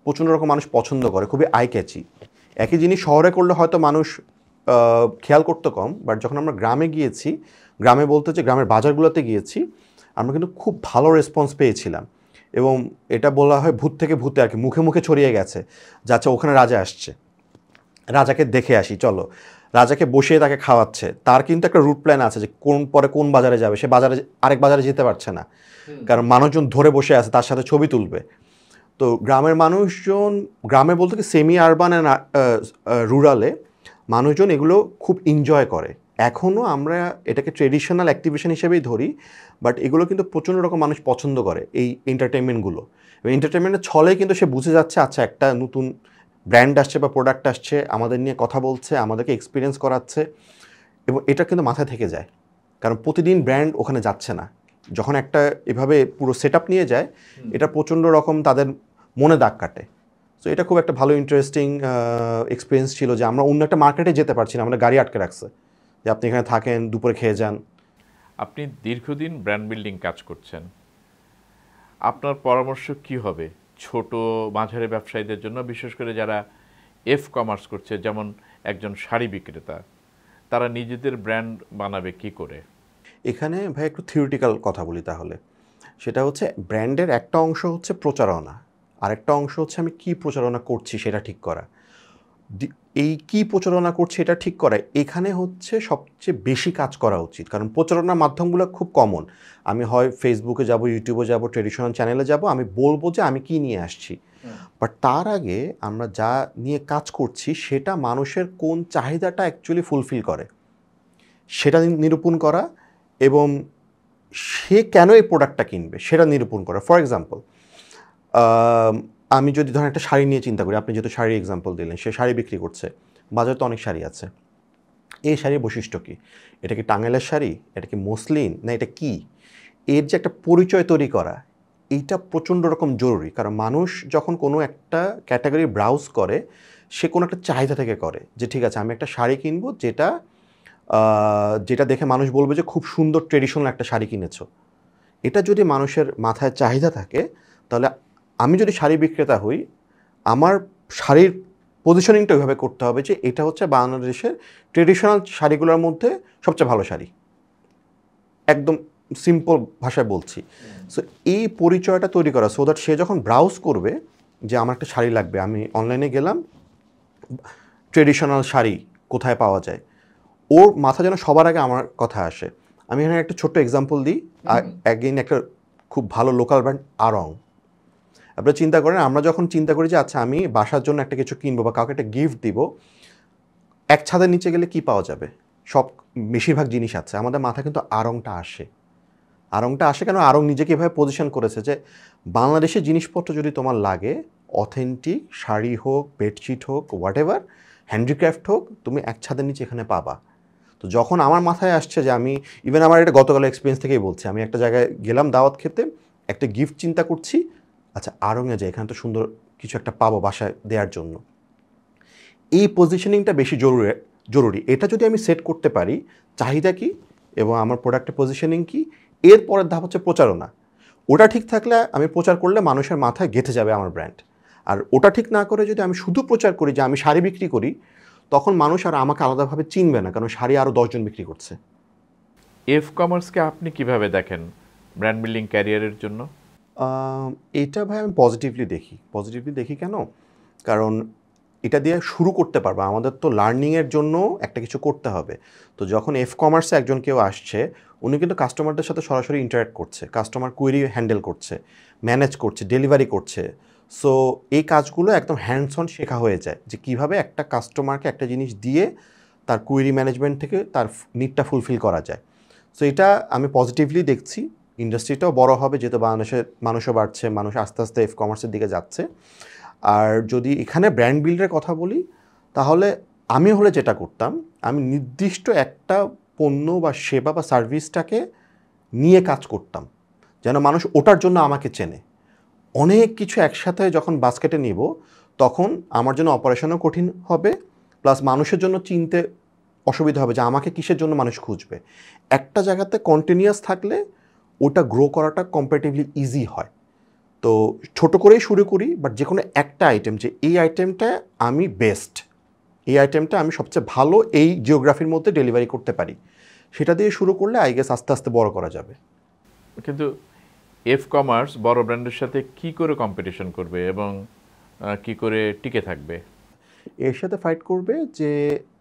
প্রচণ্ড রকম মানুষ পছন্দ করে, খুবই আই ক্যাচি। একই জিনিস শহরে করলে হয়তো মানুষ খেয়াল করতে কম, বাট যখন আমরা গ্রামে গিয়েছি, গ্রামে বলতে যে গ্রামের বাজারগুলোতে গিয়েছি, আমরা কিন্তু খুব ভালো রেসপন্স পেয়েছিলাম। এবং এটা বলা হয় ভূত থেকে ভূতে আর কি, মুখে মুখে ছড়িয়ে গেছে যাচ্ছে ওখানে রাজা আসছে, রাজাকে দেখে আসি চলো। রাজাকে বসিয়ে তাকে খাওয়াচ্ছে, তার কিন্তু একটা রুট প্ল্যান আছে যে পরে কোন বাজারে যাবে, সে বাজারে আরেক বাজারে যেতে পারছে না, কারণ মানুষজন ধরে বসে আছে, তার সাথে ছবি তুলবে। তো গ্রামের মানুষজন, গ্রামে বলতে কি সেমি আরবান অ্যান্ড রুরালে মানুষজন এগুলো খুব এনজয় করে। এখনও আমরা এটাকে ট্রেডিশনাল অ্যাক্টিভিশন হিসেবেই ধরি, বাট এগুলো কিন্তু প্রচণ্ড রকম মানুষ পছন্দ করে, এই এন্টারটেনমেন্টগুলো। এবং এন্টারটেনমেন্টের ছলে কিন্তু সে বুঝে যাচ্ছে আচ্ছা একটা নতুন ব্র্যান্ড আসছে বা প্রোডাক্ট আসছে, আমাদের নিয়ে কথা বলছে, আমাদেরকে এক্সপিরিয়েন্স করাচ্ছে, এবং এটা কিন্তু মাথায় থেকে যায়, কারণ প্রতিদিন ব্র্যান্ড ওখানে যাচ্ছে না। যখন একটা এভাবে পুরো সেট আপ নিয়ে যায়, এটা প্রচণ্ড রকম তাদের মনে দাগ কাটে। সো এটা খুব একটা ভালো ইন্টারেস্টিং এক্সপিরিয়েন্স ছিল যে আমরা অন্য একটা মার্কেটে যেতে পারছি না, আমাদের গাড়ি আটকে রাখছে যে আপনি এখানে থাকেন, দুপুরে খেয়ে যান। আপনি দীর্ঘদিন ব্র্যান্ড বিল্ডিং কাজ করছেন, আপনার পরামর্শ কি হবে ছোট মাঝারি ব্যবসায়ীদের জন্য, বিশেষ করে যারা কমার্স করছে, যেমন একজন শাড়ি বিক্রেতা, তারা নিজেদের ব্র্যান্ড বানাবে কি করে? এখানে ভাই একটু থিওরিটিক্যাল কথা বলি তাহলে। সেটা হচ্ছে ব্র্যান্ডের একটা অংশ হচ্ছে প্রচারণা, আরেকটা অংশ হচ্ছে আমি কি প্রচারণা করছি সেটা ঠিক করা। এই কি প্রচারণা করছে এটা ঠিক করা, এখানে হচ্ছে সবচেয়ে বেশি কাজ করা উচিত, কারণ প্রচারণার মাধ্যমগুলো খুব কমন। আমি হয় ফেসবুকে যাব, ইউটিউবে যাব, ট্রেডিশনাল চ্যানেলে যাব, আমি বলবো যে আমি কি নিয়ে আসছি, বাট তার আগে আমরা যা নিয়ে কাজ করছি সেটা মানুষের কোন চাহিদাটা অ্যাকচুয়ালি ফুলফিল করে সেটা নিরূপণ করা, এবং সে কেন এই প্রোডাক্টটা কিনবে সেটা নিরূপণ করা। ফর এক্সাম্পল, আমি যদি ধরেন একটা শাড়ি নিয়ে চিন্তা করি, আপনি যেহেতু শাড়ি এক্সাম্পল দিলেন, সে শাড়ি বিক্রি করছে, বাজারে তো অনেক শাড়ি আছে। এই শাড়ির বৈশিষ্ট্য কী? এটা কি টাঙ্গাইলের শাড়ি, এটা কি মসলিন, না এটা কি? এর যে একটা পরিচয় তৈরি করা, এইটা প্রচণ্ড রকম জরুরি, কারণ মানুষ যখন কোনো একটা ক্যাটাগরি ব্রাউজ করে সে কোনো একটা চাহিদা থেকে করে যে ঠিক আছে আমি একটা শাড়ি কিনবো যেটা যেটা দেখে মানুষ বলবে যে খুব সুন্দর ট্রেডিশনাল একটা শাড়ি কিনেছো। এটা যদি মানুষের মাথায় চাহিদা থাকে তাহলে আমি যদি শাড়ি বিক্রেতা হই আমার শাড়ির পজিশনিংটা ওইভাবে করতে হবে যে এটা হচ্ছে বাংলাদেশের ট্রেডিশনাল শাড়িগুলোর মধ্যে সবচেয়ে ভালো শাড়ি, একদম সিম্পল ভাষায় বলছি। সো এই পরিচয়টা তৈরি করা, সো দ্যাট সে যখন ব্রাউজ করবে যে আমার একটা শাড়ি লাগবে, আমি অনলাইনে গেলাম ট্রেডিশনাল শাড়ি কোথায় পাওয়া যায়, ওর মাথা যেন সবার আগে আমার কথা আসে। আমি এখানে একটা ছোট্ট এক্সাম্পল দিই। অ্যাগেইন একটা খুব ভালো লোকাল ব্র্যান্ড আড়ং। আপনারা চিন্তা করেন, আমরা যখন চিন্তা করি যে আচ্ছা আমি বাসার জন্য একটা কিছু কিনবো বা কাউকে একটা গিফট দিব, এক ছাদের নিচে গেলে কি পাওয়া যাবে? সব বেশিরভাগ জিনিস আছে, আমাদের মাথায় কিন্তু আড়ংটা আসে। আড়ংটা আসে কেন? আড়ং নিজেকে এভাবে পজিশন করেছে যে বাংলাদেশের জিনিসপত্র যদি তোমার লাগে, অথেন্টিক শাড়ি হোক, বেডশিট হোক, হোয়াট এভার, হ্যান্ডিক্রাফট হোক, তুমি এক ছাদের নিচে এখানে পাবা। তো যখন আমার মাথায় আসছে যে আমি ইভেন আমার এটা গতকাল এক্সপিরিয়েন্স থেকেই বলছি, আমি একটা জায়গায় গেলাম দাওয়াত খেতে, একটা গিফট চিন্তা করছি, আচ্ছা আড়ংয়ে যাই, এখানে তো সুন্দর কিছু একটা পাবো বাসায় দেওয়ার জন্য। এই পজিশনিংটা বেশি জরুরি। এটা যদি আমি সেট করতে পারি চাহিদা কি এবং আমার প্রোডাক্টের পজিশনিং কি, এর পরের ধাপ হচ্ছে প্রচারণা। ওটা ঠিক থাকলে আমি প্রচার করলে মানুষের মাথায় গেঁথে যাবে আমার ব্র্যান্ড। আর ওটা ঠিক না করে যদি আমি শুধু প্রচার করি যে আমি শাড়ি বিক্রি করি, তখন মানুষ আর আমাকে আলাদাভাবে চিনবে না, কারণ শাড়ি আরও 10 জন বিক্রি করছে। এফ কমার্সকে আপনি কিভাবে দেখেন ব্র্যান্ড বিল্ডিং ক্যারিয়ারের জন্য? এটা ভাই আমি পজিটিভলি দেখি কেন? কারণ এটা দিয়ে শুরু করতে পারবো। আমাদের তো লার্নিংয়ের জন্য একটা কিছু করতে হবে। তো যখন এফ কমার্সে একজন কেউ আসছে, উনি কিন্তু কাস্টমারদের সাথে সরাসরি ইন্টারাক্ট করছে, কাস্টমার কোয়েরি হ্যান্ডেল করছে, ম্যানেজ করছে, ডেলিভারি করছে। সো এই কাজগুলো একদম হ্যান্ডস অন শেখা হয়ে যায় যে কীভাবে একটা কাস্টমারকে একটা জিনিস দিয়ে তার কোয়েরি ম্যানেজমেন্ট থেকে তার নিডটা ফুলফিল করা যায়। সো এটা আমি পজিটিভলি দেখছি। ইন্ডাস্ট্রিটাও বড় হবে, যেহেতু বাংলাদেশের মানুষও বাড়ছে, মানুষ আস্তে আস্তে এফ কমার্সের দিকে যাচ্ছে। আর যদি এখানে ব্র্যান্ড বিল্ডের কথা বলি, তাহলে আমি হলে যেটা করতাম, আমি নির্দিষ্ট একটা পণ্য বা সেবা বা সার্ভিসটাকে নিয়ে কাজ করতাম, যেন মানুষ ওটার জন্য আমাকে চেনে। অনেক কিছু একসাথে যখন বাস্কেটে নিব, তখন আমার জন্য অপারেশনও কঠিন হবে, প্লাস মানুষের জন্য চিনতে অসুবিধা হবে যে আমাকে কিসের জন্য মানুষ খুঁজবে। একটা জায়গাতে কন্টিনিউয়াস থাকলে ওটা গ্রো করাটা কম্পারেটিভলি ইজি হয়। তো ছোট করেই শুরু করি, বাট যে কোনো একটা আইটেম, যে এই আইটেমটা আমি বেস্ট, এই আইটেমটা আমি সবচেয়ে ভালো এই জিওগ্রাফির মধ্যে ডেলিভারি করতে পারি, সেটা দিয়ে শুরু করলে আই গেস আস্তে আস্তে বড় করা যাবে। কিন্তু এফ কমার্স বড় ব্র্যান্ডের সাথে কি করে কম্পিটিশন করবে এবং কি করে টিকে থাকবে? এর সাথে ফাইট করবে যে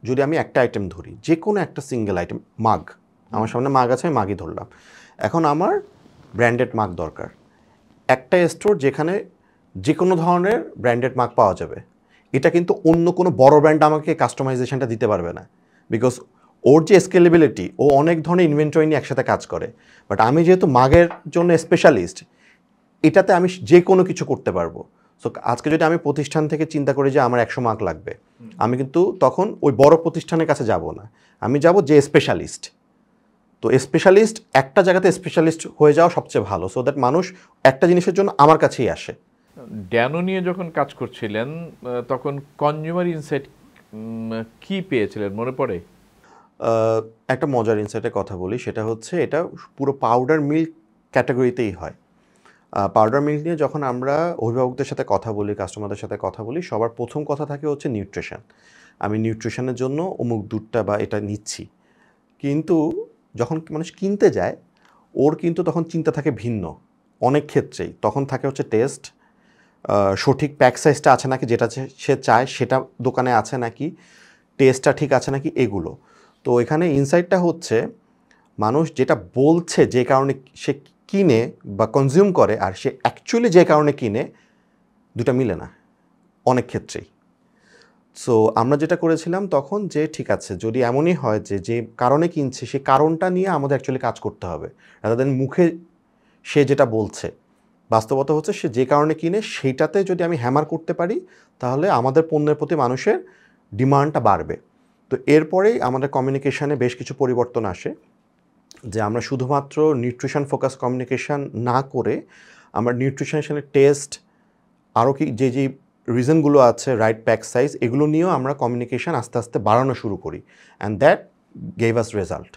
যদি আমি একটা আইটেম ধরি, যে কোনো একটা সিঙ্গেল আইটেম, মাগ, আমার সামনে মাগ আছে, আমি মাগই ধরলাম। এখন আমার ব্র্যান্ডেড মাগ দরকার। একটা স্টোর যেখানে যে কোনো ধরনের ব্র্যান্ডেড মাগ পাওয়া যাবে, এটা কিন্তু অন্য কোনো বড় ব্র্যান্ড আমাকে কাস্টমাইজেশনটা দিতে পারবে না, বিকজ ওর যে স্কেলেবিলিটি, ও অনেক ধরনের ইনভেন্টরি নিয়ে একসাথে কাজ করে। বাট আমি যেহেতু মাগের জন্য স্পেশালিস্ট, এটাতে আমি যে কোনো কিছু করতে পারবো। সো আজকে যদি আমি প্রতিষ্ঠান থেকে চিন্তা করি যে আমার 100 মার্ক লাগবে, আমি কিন্তু তখন ওই বড় প্রতিষ্ঠানের কাছে যাব না, আমি যাব যে স্পেশালিস্ট। তো স্পেশালিস্ট একটা জায়গাতে স্পেশালিস্ট হয়ে যাওয়া সবচেয়ে ভালো, সো দ্যাট মানুষ একটা জিনিসের জন্য আমার কাছেই আসে। ড্যানো নিয়ে যখন কাজ করছিলেন তখন কনজিউমার ইনসাইট কি পেয়েছিলেন মনে পড়ে? একটা মজার ইনসাইটের কথা বলি, সেটা হচ্ছে এটা পুরো পাউডার মিল্ক ক্যাটাগরিতেই হয়। পাউডার মিল্ক নিয়ে যখন আমরা অভিভাবকদের সাথে কথা বলি, কাস্টমারদের সাথে কথা বলি, সবার প্রথম কথা থাকে হচ্ছে নিউট্রিশন। আমি নিউট্রিশনের জন্য অমুক দুধটা বা এটা নিচ্ছি। কিন্তু যখন মানুষ কিনতে যায়, ওর কিন্তু তখন চিন্তা থাকে ভিন্ন অনেক ক্ষেত্রেই। তখন থাকে হচ্ছে টেস্ট, সঠিক প্যাক সাইজটা আছে নাকি, যেটা সে চায় সেটা দোকানে আছে নাকি, টেস্টটা ঠিক আছে নাকি, এগুলো। তো এখানে ইনসাইটটা হচ্ছে মানুষ যেটা বলছে যে কারণে সে কিনে বা কনজিউম করে, আর সে অ্যাকচুয়ালি যে কারণে কিনে, দুটা মিলে না অনেক ক্ষেত্রেই। সো আমরা যেটা করেছিলাম তখন যে ঠিক আছে, যদি এমনই হয় যে যে কারণে কিনছে সে কারণটা নিয়ে আমাদের অ্যাকচুয়ালি কাজ করতে হবে, রাদার দেন মুখে সে যেটা বলছে। বাস্তবতা হচ্ছে সে যে কারণে কিনে সেইটাতে যদি আমি হ্যামার করতে পারি, তাহলে আমাদের পণ্যের প্রতি মানুষের ডিমান্ডটা বাড়বে। তো এরপরেই আমাদের কমিউনিকেশানে বেশ কিছু পরিবর্তন আসে, যে আমরা শুধুমাত্র নিউট্রিশন ফোকাস কমিউনিকেশান না করে আমার নিউট্রিশনের টেস্ট, আরও কি যে রিজনগুলো আছে, রাইট প্যাক সাইজ, এগুলো নিয়েও আমরা কমিউনিকেশন আস্তে আস্তে বাড়ানো শুরু করি, and that gave us result.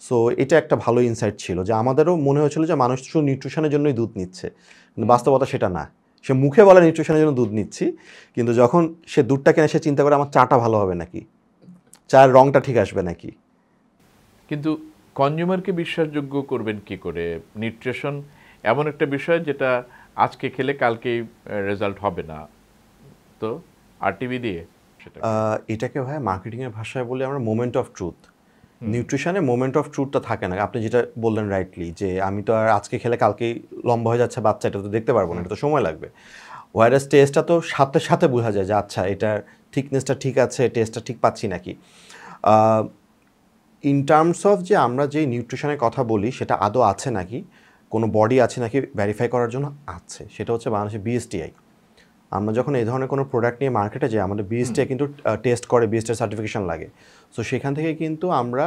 So এটা একটা ভালো ইনসাইট ছিল যে আমাদেরও মনে হয়েছিল যে মানুষ শুধু নিউট্রিশনের জন্যই দুধ নিচ্ছে, কিন্তু বাস্তবতা সেটা না। সে মুখে বলে নিউট্রিশনের জন্য দুধ নিচ্ছি, কিন্তু যখন সে দুধটা কেনে সে চিন্তা করে আমার চাটা ভালো হবে নাকি, চায়ের রঙটা ঠিক আসবে নাকি। কিন্তু কনজিউমারকে বিশ্বাসযোগ্য করবেন কি করে? নিউট্রিশন এমন একটা বিষয় যেটা আজকে খেলে কালকেই রেজাল্ট হবে না, তো আরটিভি দিয়ে সেটা এটাকে ভাই মার্কেটিংয়ের ভাষায় বলি আমরা মোমেন্ট অফ ট্রুথ। নিউট্রিশনে মোমেন্ট অফ ট্রুথটা থাকে না। আপনি যেটা বললেন রাইটলি, যে আমি তো আর আজকে খেলে কালকেই লম্বা হয়ে যাচ্ছে বাচ্চা, এটা তো দেখতে পারবো না, এটা তো সময় লাগবে। ওয়াইরাস টেস্টটা তো সাথে সাথে বোঝা যায় যে আচ্ছা এটার থিকনেসটা ঠিক আছে, টেস্টটা ঠিক পাচ্ছি নাকি। ইন টার্মস অফ যে আমরা যে নিউট্রিশনের কথা বলি সেটা আদৌ আছে নাকি, কোনো বডি আছে নাকি ভেরিফাই করার জন্য আছে, সেটা হচ্ছে বাংলাদেশের বিএসটিআই। আমরা যখন এই ধরনের কোনো প্রোডাক্ট নিয়ে মার্কেটে যাই, আমাদের বিএসটিআই কিন্তু টেস্ট করে, বিএসটিআই সার্টিফিকেশন লাগে। সো সেখান থেকে কিন্তু আমরা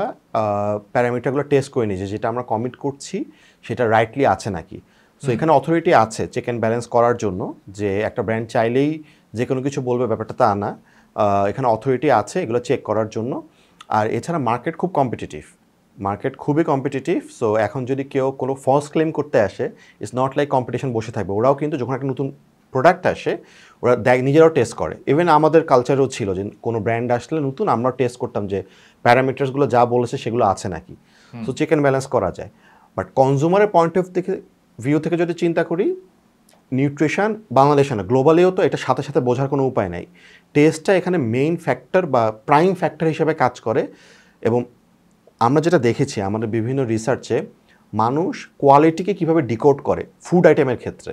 প্যারামিটারগুলো টেস্ট করে নিই যে যেটা আমরা কমিট করছি সেটা রাইটলি আছে নাকি। সো এখানে অথরিটি আছে চেক অ্যান্ড ব্যালেন্স করার জন্য, যে একটা ব্র্যান্ড চাইলেই যে কোনো কিছু বলবে ব্যাপারটা তা না। এখানে অথরিটি আছে এগুলো চেক করার জন্য। আর এছাড়া মার্কেট খুব কম্পিটিটিভ, মার্কেট খুবই কম্পিটিটিভ। সো এখন যদি কেউ কোনো ফলস ক্লেম করতে আসে, ইটস নট লাইক কম্পিটিশন বসে থাকবে। ওরাও কিন্তু যখন একটা নতুন প্রোডাক্ট আসে ওরা নিজেরাও টেস্ট করে। ইভেন আমাদের কালচারেও ছিল যে কোনো ব্র্যান্ড আসলে নতুন, আমরা টেস্ট করতাম যে প্যারামিটার্সগুলো যা বলেছে সেগুলো আছে নাকি। সো চেক অ্যান্ড ব্যালেন্স করা যায়। বাট কনজিউমারের পয়েন্ট অফ ভিউ থেকে যদি চিন্তা করি, নিউট্রিশন বাংলাদেশে না গ্লোবালিও তো এটা সাথে সাথে বোঝার কোনো উপায় নাই। টেস্টটা এখানে মেইন ফ্যাক্টর বা প্রাইম ফ্যাক্টর হিসেবে কাজ করে। এবং আমরা যেটা দেখেছি আমাদের বিভিন্ন রিসার্চে, মানুষ কোয়ালিটিকে কীভাবে ডিকোড করে ফুড আইটেমের ক্ষেত্রে,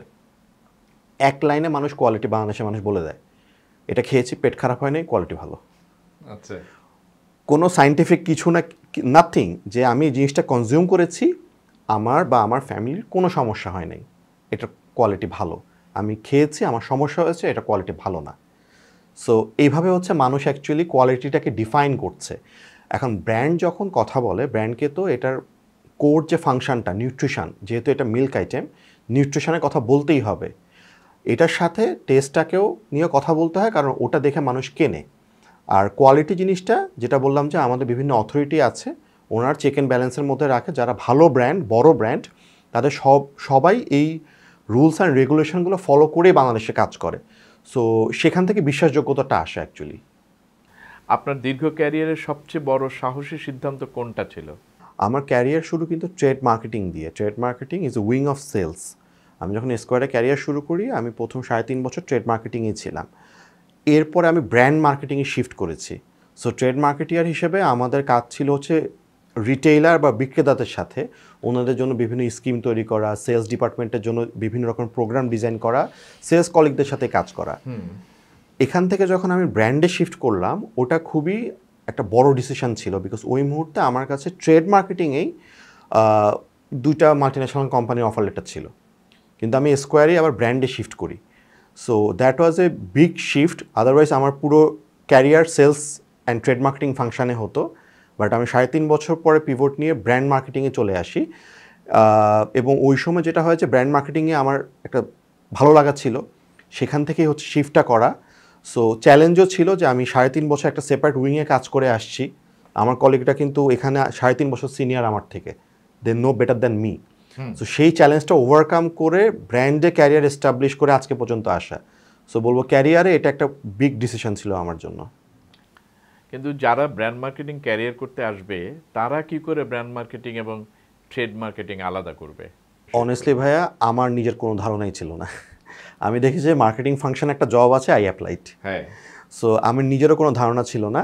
এক লাইনে মানুষ কোয়ালিটি বাংলাদেশের মানুষ বলে দেয়, এটা খেয়েছি পেট খারাপ হয় নাই, কোয়ালিটি ভালো। আচ্ছা, কোনো সায়েন্টিফিক কিছু না, নাথিং, যে আমি এই জিনিসটা কনজিউম করেছি আমার বা আমার ফ্যামিলির কোনো সমস্যা হয় নাই, এটা কোয়ালিটি ভালো। আমি খেয়েছি আমার সমস্যা হয়েছে, এটা কোয়ালিটি ভালো না। সো এইভাবে হচ্ছে মানুষ অ্যাকচুয়ালি কোয়ালিটিটাকে ডিফাইন করছে। এখন ব্র্যান্ড যখন কথা বলে, ব্র্যান্ডকে তো এটার কোর যে ফাংশনটা নিউট্রিশন, যেহেতু এটা মিল্ক আইটেম, নিউট্রিশনের কথা বলতেই হবে। এটার সাথে টেস্টটাকেও নিয়ে কথা বলতে হয়, কারণ ওটা দেখে মানুষ কেনে। আর কোয়ালিটি জিনিসটা যেটা বললাম যে আমাদের বিভিন্ন অথরিটি আছে, ওনার চেক অ্যান্ড ব্যালেন্সের মধ্যে রাখে। যারা ভালো ব্র্যান্ড, বড় ব্র্যান্ড, তাদের সবাই এই রুলস অ্যান্ড রেগুলেশনগুলো ফলো করেই বাংলাদেশে কাজ করে। সো সেখান থেকে বিশ্বাসযোগ্যতাটা আসে অ্যাকচুয়ালি। আপনার দীর্ঘ ক্যারিয়ারের সবচেয়ে বড় সাহসী সিদ্ধান্ত কোনটা ছিল? আমার ক্যারিয়ার শুরু কিন্তু ট্রেড মার্কেটিং দিয়ে। Trade marketing is a wing of sales. আমি যখন স্কোয়ারে ক্যারিয়ার শুরু করি, আমি প্রথম 3.5 বছর ট্রেড মার্কেটিংয়ে ছিলাম। এরপরে আমি ব্র্যান্ড মার্কেটিংয়ে শিফট করেছি। সো ট্রেড মার্কেটিয়ার হিসেবে আমাদের কাজ ছিল হচ্ছে রিটেইলার বা বিক্রেতাদের সাথে ওনাদের জন্য বিভিন্ন স্কিম তৈরি করা, সেলস ডিপার্টমেন্টের জন্য বিভিন্ন রকম প্রোগ্রাম ডিজাইন করা, সেলস কলিগদের সাথে কাজ করা। এখান থেকে যখন আমি ব্র্যান্ডে শিফট করলাম, ওটা খুবই একটা বড় ডিসিশন ছিল, বিকজ ওই মুহূর্তে আমার কাছে ট্রেড মার্কেটিংয়েই 2টা মাল্টিন্যাশনাল কোম্পানির অফার লেটার ছিল, কিন্তু আমি স্কোয়ারে আবার ব্র্যান্ডে শিফট করি। So that was a big shift. Otherwise আমার পুরো career sales and trade marketing ফাংশানে হতো, বাট আমি 3.5 বছর পরে পিভট নিয়ে ব্র্যান্ড মার্কেটিংয়ে চলে আসি। এবং ওই সময় যেটা হয়েছে, ব্র্যান্ড মার্কেটিংয়ে আমার একটা ভালো লাগা ছিল, সেখান থেকেই হচ্ছে শিফটটা করা। সো চ্যালেঞ্জও ছিল যে আমি 3.5 বছর একটা সেপারেট উইংয়ে কাজ করে আসছি। আমার কলিগটা কিন্তু এখানে 3.5 বছর সিনিয়র আমার থেকে, they know better than me. So সেই চ্যালেঞ্জটা ওভারকাম করে ব্র্যান্ডে ক্যারিয়ার এস্টাবলিশ করে আজকে পর্যন্ত আসা। সো বলবো ক্যারিয়ারে এটা একটা বিগ ডিসিশন ছিল আমার জন্য। কিন্তু যারা ব্র্যান্ড মার্কেটিং ক্যারিয়ার করতে আসবে, তারা কি করে ব্র্যান্ড মার্কেটিং এবং ট্রেড মার্কেটিং আলাদা করবে? অনেস্টলি ভাইয়া, আমার নিজের কোনো ধারণাই ছিল না। আমি দেখি যে মার্কেটিং ফাংশন একটা জব আছে, আই অ্যাপ্লাইড। হ্যাঁ। সো আমার নিজেরও কোনো ধারণা ছিল না।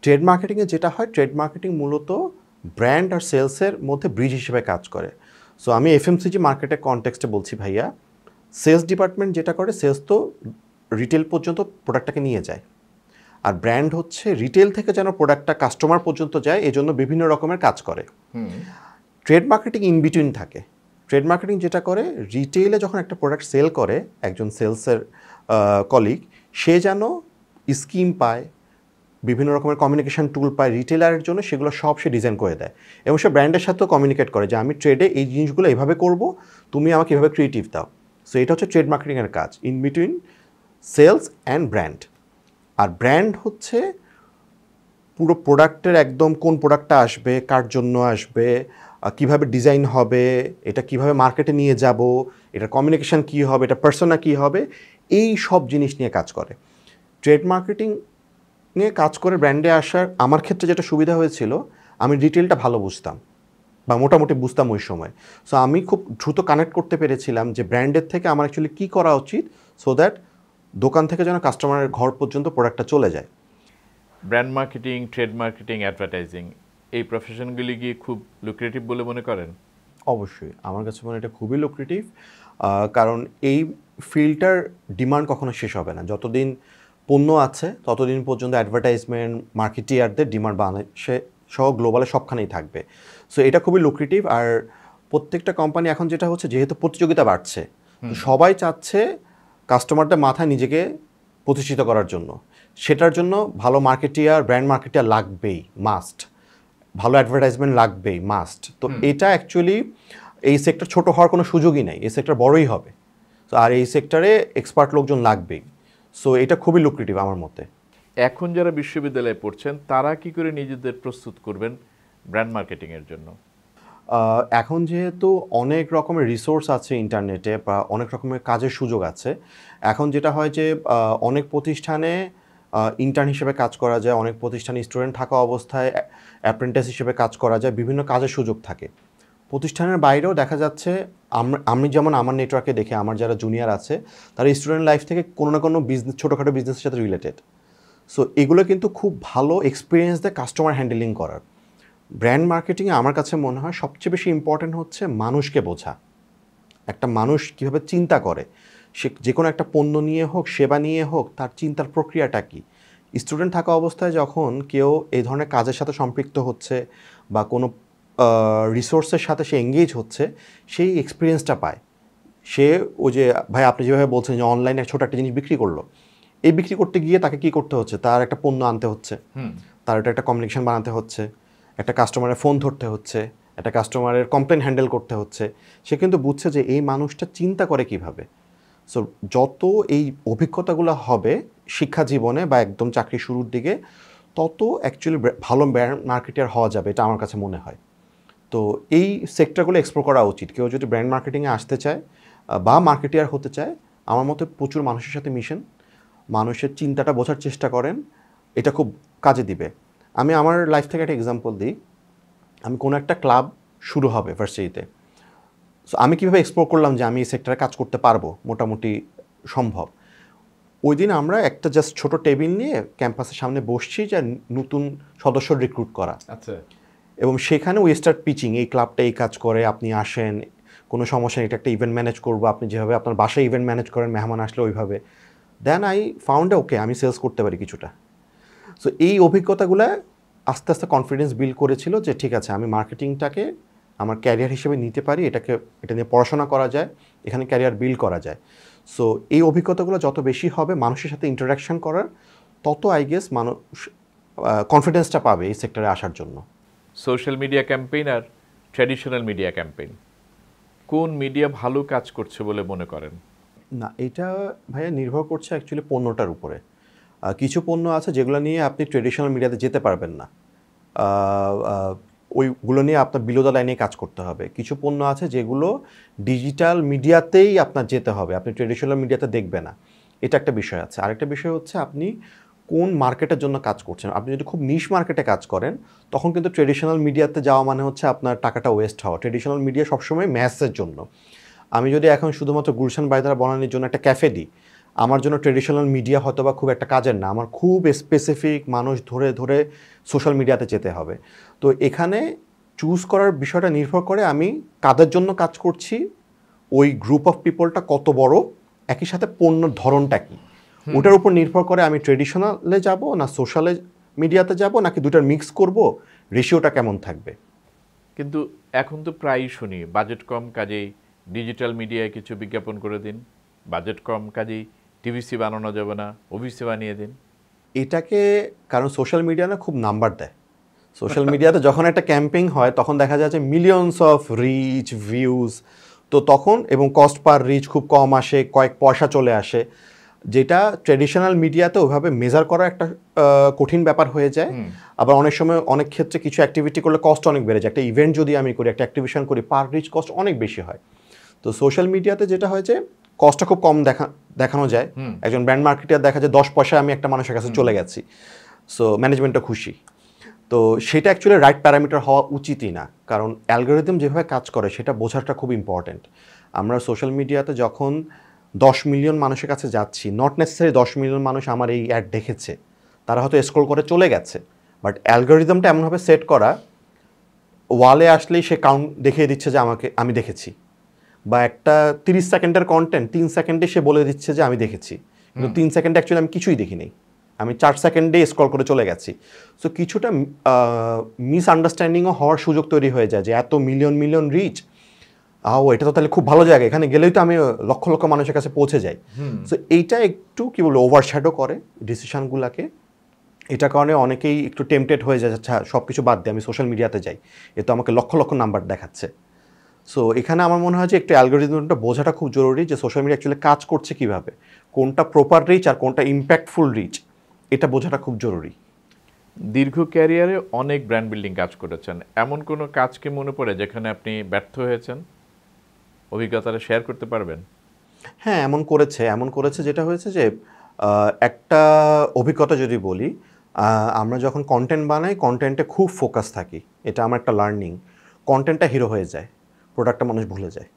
ট্রেড মার্কেটিংয়ে যেটা হয়, ট্রেড মার্কেটিং মূলত ব্র্যান্ড আর সেলসের মধ্যে ব্রিজ হিসেবে কাজ করে। সো আমি এফএমসিজি মার্কেটের কনটেক্সটে বলছি ভাইয়া, সেলস ডিপার্টমেন্ট যেটা করে, সেলস তো রিটেল পর্যন্ত প্রোডাক্টটাকে নিয়ে যায়, আর ব্র্যান্ড হচ্ছে রিটেল থেকে যেন প্রোডাক্টটা কাস্টমার পর্যন্ত যায়, এই জন্য বিভিন্ন রকমের কাজ করে। ট্রেড মার্কেটিং ইন বিটুইন থাকে। ট্রেড মার্কেটিং যেটা করে, রিটেইলে যখন একটা প্রোডাক্ট সেল করে একজন সেলসের কলিগ, সে যেন স্কিম পায়, বিভিন্ন রকমের কমিউনিকেশন টুল পায় রিটেলারের জন্য, সেগুলো সব সে ডিজাইন করে দেয়। এবং সে ব্র্যান্ডের সাথেও কমিউনিকেট করে যে আমি ট্রেডে এই জিনিসগুলো এভাবে করব, তুমি আমাকে এভাবে ক্রিয়েটিভ দাও। সো এটা হচ্ছে ট্রেড মার্কেটিংয়ের কাজ, in between sales and brand. আর ব্র্যান্ড হচ্ছে পুরো প্রোডাক্টের একদম কোন প্রোডাক্টটা আসবে, কার জন্য আসবে, কিভাবে ডিজাইন হবে, এটা কিভাবে মার্কেটে নিয়ে যাব, এটা কমিউনিকেশন কী হবে, এটা পার্সোনা কী হবে, এই সব জিনিস নিয়ে কাজ করে। ট্রেড মার্কেটিং নিয়ে কাজ করে ব্র্যান্ডে আসার আমার ক্ষেত্রে যেটা সুবিধা হয়েছিল, আমি ডিটেলটা ভালো বুঝতাম বা মোটামুটি বুঝতাম ওই সময়। সো আমি খুব দ্রুত কানেক্ট করতে পেরেছিলাম যে ব্র্যান্ডের থেকে আমার অ্যাকচুয়ালি কী করা উচিত, সো দ্যাট দোকান থেকে যেন কাস্টমারের ঘর পর্যন্ত প্রোডাক্টটা চলে যায়। Brand marketing, trade marketing, advertising, এই প্রফেশনগুলি কি খুব লুক্রেটিভ বলে মনে করেন? অবশ্যই আমার কাছে মনে হয় এটা খুবই লুক্রেটিভ, কারণ এই ফিল্ডটার ডিমান্ড কখনো শেষ হবে না। যতদিন পণ্য আছে ততদিন পর্যন্ত অ্যাডভার্টাইজমেন্ট, মার্কেটিয়ারদের ডিমান্ড বাংলাদেশে সহ গ্লোবালে সবখানেই থাকবে। সো এটা খুবই লুক্রেটিভ। আর প্রত্যেকটা কোম্পানি এখন যেটা হচ্ছে, যেহেতু প্রতিযোগিতা বাড়ছে, তো সবাই চাচ্ছে কাস্টমারদের মাথায় নিজেকে প্রতিষ্ঠিত করার জন্য। সেটার জন্য ভালো মার্কেটিয়ার, ব্র্যান্ড মার্কেটিয়ার লাগবেই, মাস্ট। ভালো অ্যাডভার্টাইজমেন্ট লাগবেই, মাস্ট। তো এটা অ্যাকচুয়ালি এই সেক্টর ছোট হওয়ার কোনো সুযোগই নাই, এই সেক্টর বড়ই হবে। তো আর এই সেক্টরে এক্সপার্ট লোকজন লাগবেই। সো এটা খুবই লুক্রেটিভ আমার মতে। এখন যারা বিশ্ববিদ্যালয়ে পড়ছেন তারা কি করে নিজেদের প্রস্তুত করবেন ব্র্যান্ড মার্কেটিংয়ের জন্য? এখন যেহেতু অনেক রকমের রিসোর্স আছে ইন্টারনেটে বা অনেক রকমের কাজের সুযোগ আছে, এখন যেটা হয় যে অনেক প্রতিষ্ঠানে ইন্টার্ন হিসেবে কাজ করা যায়, অনেক প্রতিষ্ঠানে স্টুডেন্ট থাকা অবস্থায় অ্যাপ্রেন্টিস হিসেবে কাজ করা যায়, বিভিন্ন কাজের সুযোগ থাকে। প্রতিষ্ঠানের বাইরেও দেখা যাচ্ছে, আমি যেমন আমার নেটওয়ার্কে দেখে আমার যারা জুনিয়র আছে তারা স্টুডেন্ট লাইফ থেকে কোনো না কোনো বিজনেস, ছোটোখাটো বিজনেসের সাথে রিলেটেড। সো এগুলো কিন্তু খুব ভালো এক্সপিরিয়েন্স দেয় কাস্টমার হ্যান্ডেলিং করার। ব্র্যান্ড মার্কেটিংয়ে আমার কাছে মনে হয় সবচেয়ে বেশি ইম্পর্ট্যান্ট হচ্ছে মানুষকে বোঝা। একটা মানুষ কীভাবে চিন্তা করে, সে যে কোনো একটা পণ্য নিয়ে হোক, সেবা নিয়ে হোক, তার চিন্তার প্রক্রিয়াটা কী। স্টুডেন্ট থাকা অবস্থায় যখন কেউ এই ধরনের কাজের সাথে সম্পৃক্ত হচ্ছে বা কোনো রিসোর্সের সাথে সে এঙ্গেজ হচ্ছে, সেই এক্সপিরিয়েন্সটা পায়। সে ওই যে ভাই আপনি যেভাবে বলছেন যে অনলাইনে ছোটো একটা জিনিস বিক্রি করলো, এই বিক্রি করতে গিয়ে তাকে কী করতে হচ্ছে, তার একটা পণ্য আনতে হচ্ছে, তার এটা একটা কমিউনিকেশন বানাতে হচ্ছে, একটা কাস্টমারের ফোন ধরতে হচ্ছে, একটা কাস্টমারের কমপ্লেন হ্যান্ডেল করতে হচ্ছে। সে কিন্তু বুঝছে যে এই মানুষটা চিন্তা করে কিভাবে। সো যত এই অভিজ্ঞতাগুলো হবে শিক্ষা জীবনে বা একদম চাকরি শুরুর দিকে, তত অ্যাকচুয়ালি ভালো ব্র্যান্ড মার্কেটার হওয়া যাবে, এটা আমার কাছে মনে হয়। তো এই সেক্টরগুলো এক্সপ্লোর করা উচিত। কেউ যদি ব্র্যান্ড মার্কেটিংয়ে আসতে চায় বা মার্কেটিয়ার হতে চায়, আমার মতে প্রচুর মানুষের সাথে মিশেন, মানুষের চিন্তাটা বোঝার চেষ্টা করেন, এটা খুব কাজে দিবে। আমি আমার লাইফ থেকে একটা এক্সাম্পল দিই। আমি কোনো একটা ক্লাব শুরু হবে ভার্সিটিতে, সো আমি কীভাবে এক্সপ্লোর করলাম যে আমি এই সেক্টরে কাজ করতে পারবো, মোটামুটি সম্ভব। ওই দিন আমরা একটা জাস্ট ছোট টেবিল নিয়ে ক্যাম্পাসের সামনে বসছি যে নতুন সদস্য রিক্রুট করা। আচ্ছা। এবং সেখানে ওই স্টার্ট পিচিং, এই ক্লাবটা এই কাজ করে, আপনি আসেন, কোনো সমস্যা নেই, এটা একটা ইভেন্ট ম্যানেজ করবো, আপনি যেভাবে আপনার বাসায় ইভেন্ট ম্যানেজ করেন মেহমান আসলে ওইভাবে। দেন আই ফাউন্ড ওকে আমি সেলস করতে পারি কিছুটা। সো এই অভিজ্ঞতাগুলো আস্তে আস্তে কনফিডেন্স বিল্ড করেছিল যে ঠিক আছে, আমি মার্কেটিংটাকে আমার ক্যারিয়ার হিসেবে নিতে পারি, এটা নিয়ে পড়াশোনা করা যায়, এখানে ক্যারিয়ার বিল্ড করা যায়। সো এই অভিজ্ঞতাগুলো যত বেশি হবে মানুষের সাথে ইন্টারাকশন করার, তত আই গেস মানুষ কনফিডেন্সটা পাবে এই সেক্টরে আসার জন্য। সোশ্যাল মিডিয়া ক্যাম্পেইন আর ট্র্যাডিশনাল মিডিয়া ক্যাম্পেইন, কোন মিডিয়া ভালো কাজ করছে বলে মনে করেন? না, এটা ভাইয়া নির্ভর করছে অ্যাকচুয়ালি পণ্যটার উপরে। কিছু পণ্য আছে যেগুলো নিয়ে আপনি ট্রেডিশনাল মিডিয়াতে যেতে পারবেন না, ওইগুলো নিয়ে আপনার বিলো দ্য লাইনে কাজ করতে হবে। কিছু পণ্য আছে যেগুলো ডিজিটাল মিডিয়াতেই আপনার যেতে হবে, আপনি ট্রেডিশনাল মিডিয়াতে দেখবে না, এটা একটা বিষয় আছে। আরেকটা বিষয় হচ্ছে আপনি কোন মার্কেটের জন্য কাজ করছেন। আপনি যদি খুব নিশ মার্কেটে কাজ করেন, তখন কিন্তু ট্রেডিশনাল মিডিয়াতে যাওয়া মানে হচ্ছে আপনার টাকাটা ওয়েস্ট হওয়া। ট্রেডিশনাল মিডিয়া সবসময় ম্যাসের জন্য। আমি যদি এখন শুধুমাত্র গুলশান বাইদারা বনানীর জন্য একটা ক্যাফে দিই, আমার জন্য ট্রেডিশনাল মিডিয়া হয়তো বা খুব একটা কাজের না, আমার খুব স্পেসিফিক মানুষ ধরে ধরে সোশ্যাল মিডিয়াতে যেতে হবে। তো এখানে চুজ করার বিষয়টা নির্ভর করে আমি কাদের জন্য কাজ করছি, ওই গ্রুপ অফ পিপলটা কত বড়, একই সাথে পণ্যর ধরনটা কী, ওটার উপর নির্ভর করে আমি ট্রেডিশনালে যাব না সোশ্যালে মিডিয়াতে যাব, নাকি দুটার মিক্স করব, রেশিওটা কেমন থাকবে। কিন্তু এখন তো প্রায়ই শুনি বাজেট কম কাজেই ডিজিটাল মিডিয়ায় কিছু বিজ্ঞাপন করে দিন, বাজেট কম কাজেই টিভিসি বানানো যাবে না, ওভিসি বানিয়ে দিন। এটাকে কারণ সোশ্যাল মিডিয়া না খুব নাম্বার দেয়। সোশ্যাল মিডিয়াতে যখন একটা ক্যাম্পেইন হয় তখন দেখা যায় যে মিলিয়নস অফ রিচ, ভিউজ, তো তখন এবং কস্ট পার রিচ খুব কম আসে, কয়েক পয়সা চলে আসে, যেটা ট্র্যাডিশনাল মিডিয়াতে ওইভাবে মেজার করা একটা কঠিন ব্যাপার হয়ে যায়। আবার অনেক সময় অনেক ক্ষেত্রে কিছু অ্যাক্টিভিটি করলে কস্ট অনেক বেড়ে যায়। একটা ইভেন্ট যদি আমি করি, একটা অ্যাক্টিভিশন করি, পার রিচ কস্ট অনেক বেশি হয়। তো সোশ্যাল মিডিয়াতে যেটা হয় যে কস্টটা খুব কম দেখানো যায়। একজন ব্র্যান্ড মার্কেটার দেখা যায় 10 পয়সায় আমি একটা মানুষের কাছে চলে গেছি, সো ম্যানেজমেন্টটা খুশি। তো সেটা অ্যাকচুয়ালি রাইট প্যারামিটার হওয়া উচিতই না, কারণ অ্যালগোরিদম যেভাবে কাজ করে সেটা বোঝাটা খুব ইম্পর্ট্যান্ট। আমরা সোশ্যাল মিডিয়াতে যখন 10 মিলিয়ন মানুষের কাছে যাচ্ছি, নট নেসেসারি 10 মিলিয়ন মানুষ আমার এই অ্যাড দেখেছে, তারা হয়তো স্ক্রল করে চলে গেছে, বাট অ্যালগোরিদমটা এমনভাবে সেট করা, ওয়ালে আসলেই সে কাউন্ট দেখিয়ে দিচ্ছে যে আমি দেখেছি, বা একটা 30 সেকেন্ডের কন্টেন্ট 3 সেকেন্ডে সে বলে দিচ্ছে যে আমি দেখেছি, কিন্তু 3 সেকেন্ডে অ্যাকচুয়ালি আমি কিছুই দেখিনি, আমি 4 সেকেন্ডে স্ক্রল করে চলে গেছি। সো কিছুটা মিসআন্ডারস্ট্যান্ডিংও হওয়ার সুযোগ তৈরি হয়ে যায় যে এত মিলিয়ন মিলিয়ন রিচ, এটা তো তাহলে খুব ভালো জায়গা, এখানে গেলেই তো আমি লক্ষ লক্ষ মানুষের কাছে পৌঁছে যাই। সো এইটা একটু কি বলবো ওভারশ্যাডো করে ডিসিশনগুলোকে। এটার কারণে অনেকেই একটু টেম্পটেড হয়ে যায়, আচ্ছা সব কিছু বাদ দিয়ে আমি সোশ্যাল মিডিয়াতে যাই, এ তো আমাকে লক্ষ লক্ষ নাম্বার দেখাচ্ছে। সো এখানে আমার মনে হয় যে একটু অ্যালগোরিদমটা বোঝাটা খুব জরুরি, যে সোশ্যাল মিডিয়া অ্যাকচুয়ালি কাজ করছে কীভাবে, কোনটা প্রপার রিচ আর কোনটা ইম্প্যাক্টফুল রিচ, এটা বোঝাটা খুব জরুরি। দীর্ঘ ক্যারিয়ারে অনেক ব্র্যান্ড বিল্ডিং কাজ করেছেন, এমন কোনো কাজ কি মনে পড়ে যেখানে আপনি ব্যর্থ হয়েছেন? অভিজ্ঞতাটা শেয়ার করতে পারবেন? হ্যাঁ, এমন করেছে যেটা হয়েছে যে একটা অভিজ্ঞতা যদি বলি, আমরা যখন কন্টেন্ট বানাই, কন্টেন্টে খুব ফোকাস থাকি, এটা আমার একটা লার্নিং। কন্টেন্টটা হিরো হয়ে যায়, প্রোডাক্টটা মানুষ ভুলে যায়।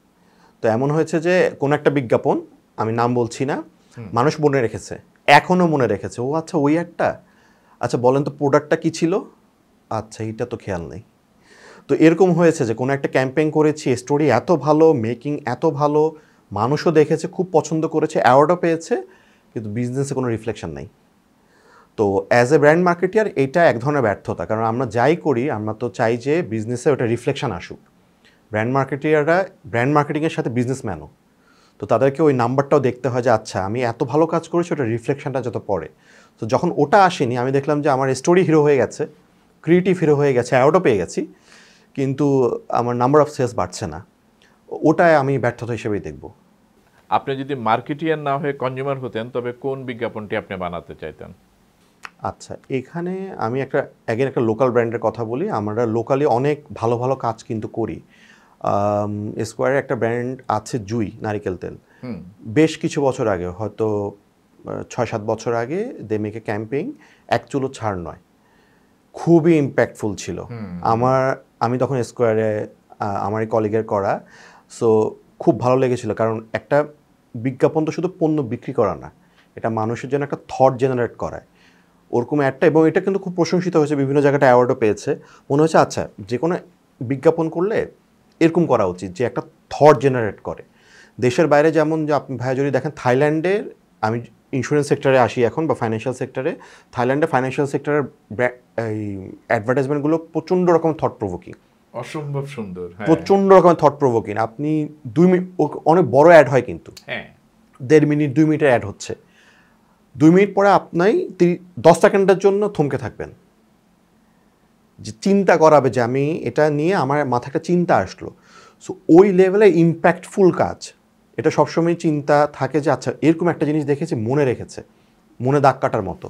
তো এমন হয়েছে যে কোনো একটা বিজ্ঞাপন, আমি নাম বলছি না, মানুষ মনে রেখেছে, এখনও মনে রেখেছে, ও আচ্ছা ওই একটা, আচ্ছা বলেন তো প্রোডাক্টটা কী ছিল, আচ্ছা এইটা তো খেয়াল নেই। তো এরকম হয়েছে যে কোনো একটা ক্যাম্পেইন করেছি, স্টোরি এত ভালো, মেকিং এত ভালো, মানুষও দেখেছে, খুব পছন্দ করেছে, অ্যাওয়ার্ডও পেয়েছে, কিন্তু বিজনেসে কোনো রিফ্লেকশন নাই। তো অ্যাজ এ ব্র্যান্ড মার্কেটিয়ার এটা এক ধরনের ব্যর্থতা, কারণ আমরা যাই করি আমরা তো চাই যে বিজনেসে ওটা রিফ্লেকশন আসুক। ব্র্যান্ড মার্কেটিয়াররা ব্র্যান্ড মার্কেটিংয়ের সাথে বিজনেসম্যানও, তো তাদেরকে ওই নাম্বারটাও দেখতে হয় যে আচ্ছা আমি এত ভালো কাজ করেছি, ওটা রিফ্লেকশনটা যত পড়ে। তো যখন ওটা আসেনি, আমি দেখলাম যে আমার স্টোরি হিরো হয়ে গেছে, ক্রিয়েটিভ হিরো হয়ে গেছে, অ্যাওয়ার্ডও পেয়ে গেছি, কিন্তু আমার নাম্বার অফ সেলস বাড়ছে না। ওটাই আমি ব্যর্থতা হিসেবেই দেখব। আপনি যদি মার্কেটিয়ার না হয়ে কনজিউমার হতেন, তবে কোন বিজ্ঞাপনটি আপনি বানাতে চাইতেন? আচ্ছা, এখানে আমি একটা লোকাল ব্র্যান্ডের কথা বলি। আমরা লোকালি অনেক ভালো ভালো কাজ কিন্তু করি। স্কোয়ারের একটা ব্র্যান্ড আছে জুই নারিকেল তেল, বেশ কিছু বছর আগে, হয়তো 6-7 বছর আগে, দে মেক এ ক্যাম্পেইন, এক চুলো ছাড় নয়, খুবই ইম্প্যাক্টফুল ছিল। আমি তখন স্কোয়ারে আমারই কলিগের করা, সো খুব ভালো লেগেছিল, কারণ একটা বিজ্ঞাপন তো শুধু পণ্য বিক্রি করা না, এটা মানুষের জন্য একটা থট জেনারেট করায়, ওরকম একটা, এবং এটা কিন্তু খুব প্রশংসিত হয়েছে, বিভিন্ন জায়গাটা অ্যাওয়ার্ডও পেয়েছে। মনে হচ্ছে আচ্ছা যে কোনো বিজ্ঞাপন করলে এরকম করা উচিত, যে একটা থট জেনারেট করে। দেশের বাইরে যেমন, যে আপনি ভাই যদি দেখেন থাইল্যান্ডের, আমি ইন্স্যুরেন্স সেক্টরে আসি এখন, বা ফাইন্যান্সিয়াল সেক্টরে, থাইল্যান্ডে ফাইন্যান্সিয়াল সেক্টরের এই অ্যাডভার্টাইজমেন্টগুলো প্রচণ্ড রকম থট প্রভোকিং, অসম্ভব সুন্দর, প্রচণ্ড রকমের থট প্রভোকিং। আপনি 2 মিনিট, অনেক বড় অ্যাড হয় কিন্তু, 1.5 মিনিট 2 মিনিটের অ্যাড হচ্ছে, 2 মিনিট পরে আপনি 10 সেকেন্ডের জন্য থমকে থাকবেন, যে চিন্তা করাবে যে আমি এটা নিয়ে আমার মাথায় একটা চিন্তা আসলো। সো ওই লেভেলে ইম্প্যাক্টফুল কাজ, এটা সবসময় চিন্তা থাকে যে আচ্ছা এরকম একটা জিনিস দেখেছি, মনে রেখেছে, মনে দাগ কাটার মতো।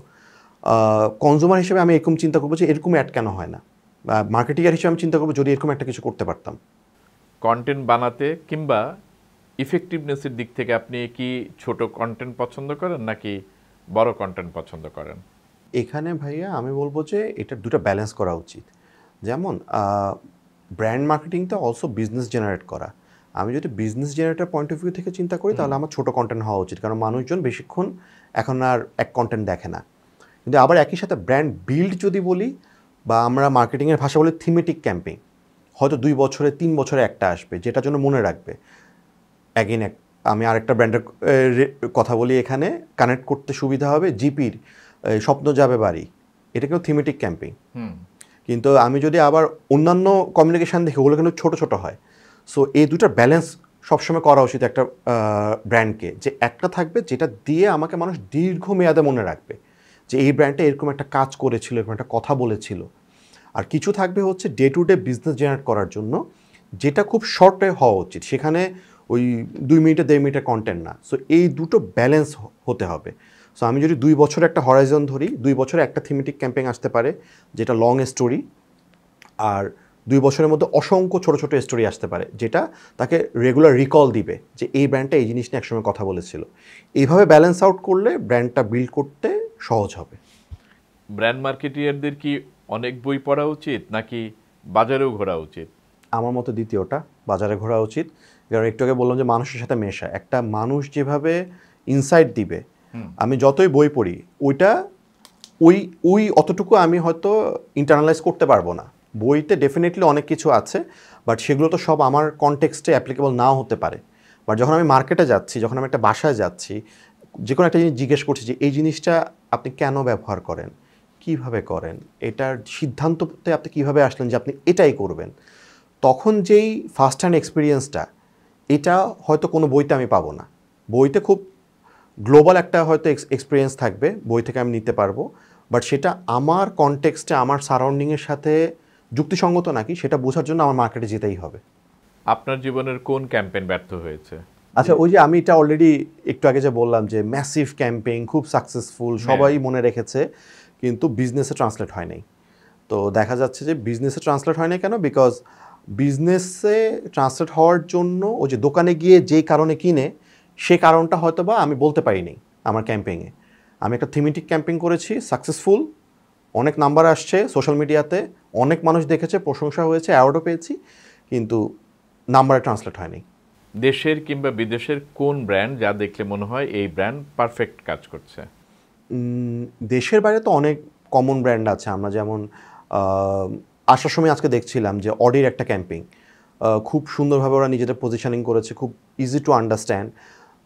কনজিউমার হিসেবে আমি এরকম চিন্তা করবো যে এরকম অ্যাড কেন হয় না, বা মার্কেটিয়ার হিসেবে আমি চিন্তা করবো যদি এরকম একটা কিছু করতে পারতাম। কন্টেন্ট বানাতে কিংবা ইফেক্টিভনেসের দিক থেকে আপনি কি ছোট কন্টেন্ট পছন্দ করেন নাকি বড় কন্টেন্ট পছন্দ করেন? এখানে ভাইয়া আমি বলবো যে এটা দুটো ব্যালেন্স করা উচিত। যেমন ব্র্যান্ড মার্কেটিংটা অলসো বিজনেস জেনারেট করা। আমি যদি business generator point of view থেকে চিন্তা করি, তাহলে আমার ছোটো কন্টেন্ট হওয়া উচিত, কারণ মানুষজন বেশিক্ষণ এখন আর এক কন্টেন্ট দেখে না। কিন্তু আবার একই সাথে ব্র্যান্ড বিল্ড যদি বলি, বা আমরা মার্কেটিংয়ের ভাষা বলি থিমেটিক ক্যাম্পেইন, হয়তো 2 বছরে 3 বছরে একটা আসবে, যেটার জন্য মনে রাখবে। অ্যাগেন আমি আরেকটা ব্র্যান্ডের কথা বলি এখানে, কানেক্ট করতে সুবিধা হবে, জিপির স্বপ্ন যাবে বাড়ি, এটা কিন্তু থিমেটিক ক্যাম্পেইন। কিন্তু আমি যদি আবার অন্যান্য কমিউনিকেশান দেখি, ওগুলো কিন্তু ছোটো ছোটো হয়। সো এই দুটার ব্যালেন্স সবসময় করা উচিত একটা ব্র্যান্ডকে, যে একটা থাকবে যেটা দিয়ে আমাকে মানুষ দীর্ঘমেয়াদে মনে রাখবে, যে এই ব্র্যান্ডটা এরকম একটা কাজ করেছিল, এরকম একটা কথা বলেছিল। আর কিছু থাকবে হচ্ছে day to day business generate করার জন্য, যেটা খুব শর্টে হওয়া উচিত। সেখানে ওই 2 মিনিটে 1.5 মিনিটের কন্টেন্ট না। সো এই দুটো ব্যালেন্স হতে হবে। সো আমি যদি 2 বছর একটা হরাইজন ধরি, 2 বছরে একটা থিমেটিক ক্যাম্পেইন আসতে পারে যেটা লং স্টোরি, আর 2 বছরের মধ্যে অসংখ্য ছোট ছোট স্টোরি আসতে পারে যেটা তাকে রেগুলার রিকল দিবে যে এই ব্র্যান্ডটা এই জিনিস নিয়ে একসময় কথা বলেছিল। এইভাবে ব্যালেন্স আউট করলে ব্র্যান্ডটা বিল্ড করতে সহজ হবে। ব্র্যান্ড মার্কেটিয়ারদের কি অনেক বই পড়া উচিত নাকি বাজারেও ঘোরা উচিত? আমার মতো দ্বিতীয়টা, বাজারে ঘোরা উচিত। কারণ একটু আগে বললাম যে মানুষের সাথে মেশা, একটা মানুষ যেভাবে ইনসাইট দিবে, আমি যতই বই পড়ি ওইটা ওই ওই অতটুকু আমি হয়তো ইন্টারনালাইজ করতে পারবো না। বইতে ডেফিনেটলি অনেক কিছু আছে, বাট সেগুলো তো সব আমার কনটেক্সটে অ্যাপ্লিকেবল নাও হতে পারে। বাট যখন আমি মার্কেটে যাচ্ছি, যখন আমি একটা বাসায় যাচ্ছি, যে কোনো একটা জিনিস জিজ্ঞেস করছি যে এই জিনিসটা আপনি কেন ব্যবহার করেন, কিভাবে করেন, এটার সিদ্ধান্ততে আপনি কিভাবে আসলেন যে আপনি এটাই করবেন, তখন যেই ফার্স্ট হ্যান্ড এক্সপিরিয়েন্সটা, এটা হয়তো কোনো বইতে আমি পাবো না। বইতে খুব গ্লোবাল একটা হয়তো এক্সপিরিয়েন্স থাকবে, বই থেকে আমি নিতে পারবো, বাট সেটা আমার কনটেক্সটে আমার সারাউন্ডিংয়ের সাথে যুক্তিসঙ্গত নাকি সেটা বোঝার জন্য আমার মার্কেটে যেতেই হবে। আপনার জীবনের কোন ক্যাম্পেইন ব্যর্থ হয়েছে? আচ্ছা, ওই যে আমি এটা অলরেডি একটু আগে যে বললাম যে ম্যাসিভ ক্যাম্পেইন খুব সাকসেসফুল, সবাই মনে রেখেছে, কিন্তু বিজনেসে ট্রান্সলেট হয় নাই। তো দেখা যাচ্ছে যে বিজনেসে ট্রান্সলেট হয় নাই কেন? বিকজ বিজনেসে ট্রান্সলেট হওয়ার জন্য ও যে দোকানে গিয়ে যেই কারণে কিনে, সে কারণটা হয়তো বা আমি বলতে পারিনি আমার ক্যাম্পেইনে। আমি একটা থিমেটিক ক্যাম্পেইন করেছি, সাকসেসফুল, অনেক নাম্বার আসছে সোশ্যাল মিডিয়াতে, অনেক মানুষ দেখেছে, প্রশংসা হয়েছে, অ্যাওয়ার্ডও পেয়েছি, কিন্তু নাম্বারে ট্রান্সলেট হয়নি। দেশের কিংবা বিদেশের কোন ব্র্যান্ড যা দেখলে মনে হয় এই ব্র্যান্ড পারফেক্ট কাজ করছে? দেশের বাইরে তো অনেক কমন ব্র্যান্ড আছে। আমরা যেমন আসার সময় আজকে দেখছিলাম যে অডির একটা ক্যাম্পেইন, খুব সুন্দরভাবে ওরা নিজেদের পজিশনিং করেছে, খুব ইজি টু আন্ডারস্ট্যান্ড।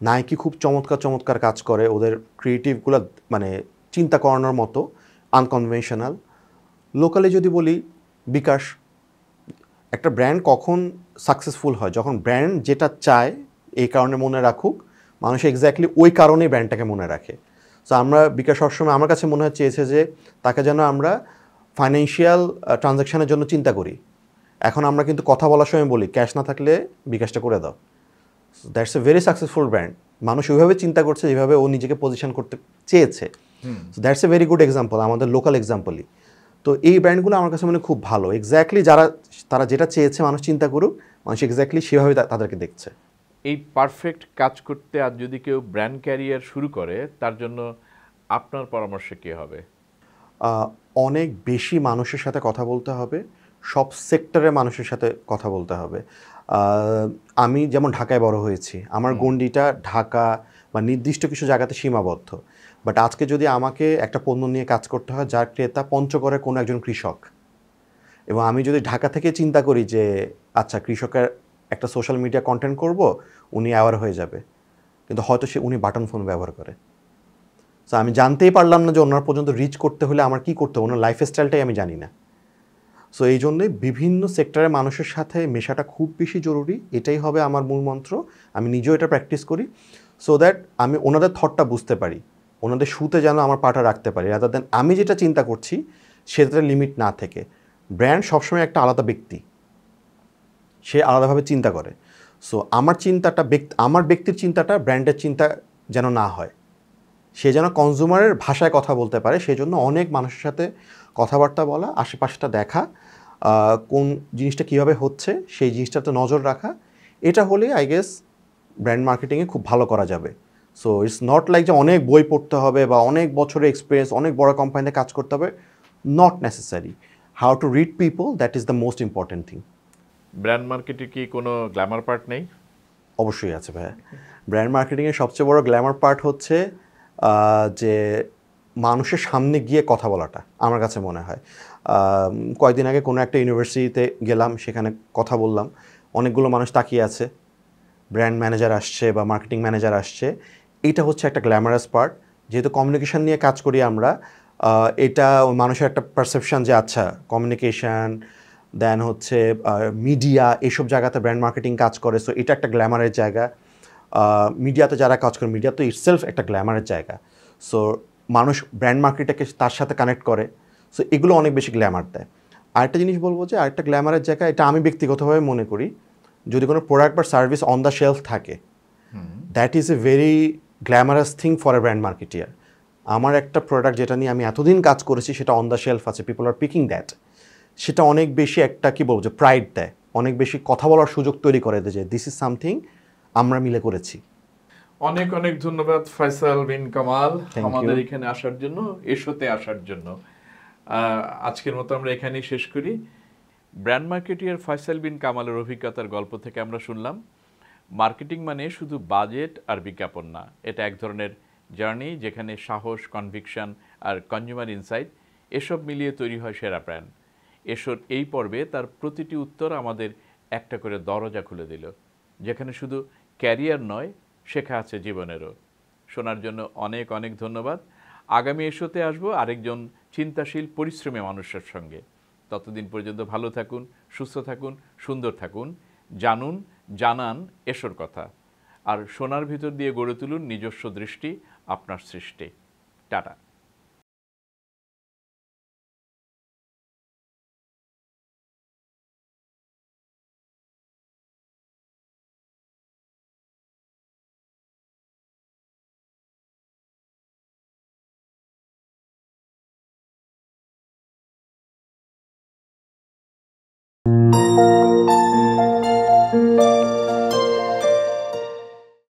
নাইকি খুব চমৎকার চমৎকার কাজ করে, ওদের ক্রিয়েটিভগুলো মানে চিন্তা করানোর মতো, আনকনভেনশনাল। লোকালি যদি বলি, বিকাশ। একটা ব্র্যান্ড কখন সাকসেসফুল হয়? যখন ব্র্যান্ড যেটা চায় এই কারণে মনে রাখুক, মানুষ এক্স্যাক্টলি ওই কারণেই ব্র্যান্ডটাকে মনে রাখে। সো আমরা বিকাশ সবসময় আমার কাছে মনে হয় চেয়েছে যে তাকে যেন আমরা ফাইন্যান্সিয়াল ট্রানজ্যাকশানের জন্য চিন্তা করি। এখন আমরা কিন্তু কথা বলার সময় বলি ক্যাশ না থাকলে বিকাশটা করে দাও। That's a very successful brand. মানুষ ওইভাবে চিন্তা করছে যেভাবে ও নিজেকে পজিশন করতে চেয়েছে। So that's a very good example, আমাদের লোকাল এক্সাম্পলই। তো এই ব্র্যান্ডগুলো আমার কাছে মনে খুব ভালো, এক্স্যাক্টলি তারা যেটা চেয়েছে মানুষ চিন্তা করুক, মানুষ এক্স্যাক্টলি সেভাবে তাদেরকে দেখছে। এই পারফেক্ট কাজ করতে আর যদি কেউ ব্র্যান্ড ক্যারিয়ার শুরু করে তার জন্য আপনার পরামর্শ কী হবে? অনেক বেশি মানুষের সাথে কথা বলতে হবে, সব সেক্টরের মানুষের সাথে কথা বলতে হবে। আমি যেমন ঢাকায় বড় হয়েছি, আমার গণ্ডিটা ঢাকা বা নির্দিষ্ট কিছু জায়গাতে সীমাবদ্ধ। বাট আজকে যদি আমাকে একটা পণ্য নিয়ে কাজ করতে হয় যার ক্রেতা পঞ্চগড়ের কোনো একজন কৃষক, এবং আমি যদি ঢাকা থেকে চিন্তা করি যে আচ্ছা কৃষকের একটা সোশ্যাল মিডিয়া কন্টেন্ট করব, উনি অ্যাওয়ার হয়ে যাবে, কিন্তু হয়তো উনি বাটন ফোন ব্যবহার করে। সো আমি জানতেই পারলাম না যে ওনার পর্যন্ত রিচ করতে হলে আমার কী করতে হবে, ওনার লাইফস্টাইলটাই আমি জানি না। সো এই জন্যই বিভিন্ন সেক্টরের মানুষের সাথে মেশাটা খুব বেশি জরুরি। এটাই হবে আমার মূল মন্ত্র। আমি নিজেও এটা প্র্যাকটিস করি, সো দ্যাট আমি ওনাদের থটটা বুঝতে পারি, ওনাদের শুতে যেন আমার পাটা রাখতে পারি, রাদার দেন আমি যেটা চিন্তা করছি সেটাতে লিমিট না থেকে। ব্র্যান্ড সবসময় একটা আলাদা ব্যক্তি, সে আলাদাভাবে চিন্তা করে। সো আমার চিন্তাটা আমার ব্যক্তির চিন্তাটা ব্র্যান্ডের চিন্তা যেন না হয়, সে যেন কনজিউমারের ভাষায় কথা বলতে পারে। সেই জন্য অনেক মানুষের সাথে কথাবার্তা বলা, আশেপাশটা দেখা, কোন জিনিসটা কীভাবে হচ্ছে সেই জিনিসটাতে নজর রাখা, এটা হলে আই গেস ব্র্যান্ড মার্কেটিংয়ে খুব ভালো করা যাবে। সো ইটস নট লাইক যে অনেক বই পড়তে হবে বা অনেক বছরের এক্সপিরিয়েন্স, অনেক বড় কোম্পানিতে কাজ করতে হবে, not necessary. How to read people, that is the most important thing. Brand মার্কেটে কি কোনো গ্ল্যামার পার্ট নেই? অবশ্যই আছে ভাইয়া। ব্র্যান্ড মার্কেটিংয়ের সবচেয়ে বড় গ্ল্যামার পার্ট হচ্ছে যে মানুষের সামনে গিয়ে কথা বলাটা, আমার কাছে মনে হয়। কয়েকদিন আগে কোনো একটা ইউনিভার্সিটিতে গেলাম, সেখানে কথা বললাম, অনেকগুলো মানুষ তাকিয়ে আছে, ব্র্যান্ড ম্যানেজার আসছে বা মার্কেটিং ম্যানেজার আসছে। এটা হচ্ছে একটা গ্ল্যামারাস পার্ট। যেহেতু কমিউনিকেশন নিয়ে কাজ করি আমরা, এটা মানুষের একটা পারসেপশান যে আচ্ছা কমিউনিকেশান, দেন হচ্ছে মিডিয়া, এইসব জায়গাতে ব্র্যান্ড মার্কেটিং কাজ করে। সো এটা একটা গ্ল্যামারের জায়গা। মিডিয়াতে যারা কাজ করে, মিডিয়া তো ইটসেলফ একটা গ্ল্যামারের জায়গা। সো মানুষ ব্র্যান্ড মার্কেটটাকে তার সাথে কানেক্ট করে। সো এগুলো অনেক বেশি গ্ল্যামার দেয়। আরেকটা জিনিস বলবো যে আরেকটা গ্ল্যামারের জায়গা, এটা আমি ব্যক্তিগতভাবে মনে করি যদি কোনো প্রোডাক্ট বা সার্ভিস অন দ্য শেলফ থাকে, that is a very glamorous thing for a brand marketeer. আমার একটা প্রোডাক্ট যেটা নিয়ে আমি এতদিন কাজ করেছি সেটা অন দ্য শেলফ আছে, পিপল আর পিকিং দ্যাট, সেটা অনেক বেশি একটা কি বলবো যে প্রাইড দেয়, অনেক বেশি কথা বলার সুযোগ তৈরি করে দেয় যে দিস ইজ সামথিং আমরা মিলে করেছি। অনেক অনেক ধন্যবাদ ফয়সাল বিন কামাল Thank আমাদের you. এখানে আসার জন্য, এশোতে আসার জন্য। আজকের মতো আমরা এখানেই শেষ করি। ব্র্যান্ড মার্কেটিয়ার ফয়সাল বিন কামালের অভিজ্ঞতার গল্প থেকে আমরা শুনলাম মার্কেটিং মানে শুধু বাজেট আর বিজ্ঞাপন না, এটা এক ধরনের জার্নি যেখানে সাহস, কনভিকশন আর কনজিউমার ইনসাইট এসব মিলিয়ে তৈরি হয় সেরা ব্র্যান্ড। এসোর এই পর্বে তার প্রতিটি উত্তর আমাদের একটা করে দরজা খুলে দিল, যেখানে শুধু ক্যারিয়ার নয়, শেখা আছে জীবনেরও। শোনার জন্য অনেক অনেক ধন্যবাদ। আগামী এশোতে আসবো আরেকজন চিন্তাশীল, পরিশ্রমী মানুষের সঙ্গে। ততদিন পর্যন্ত ভালো থাকুন, সুস্থ থাকুন, সুন্দর থাকুন। জানুন, জানান এশোর কথা। আর শোনার ভিতর দিয়ে গড়ে তুলুন নিজস্ব দৃষ্টি, আপনার সৃষ্টি। টাটা।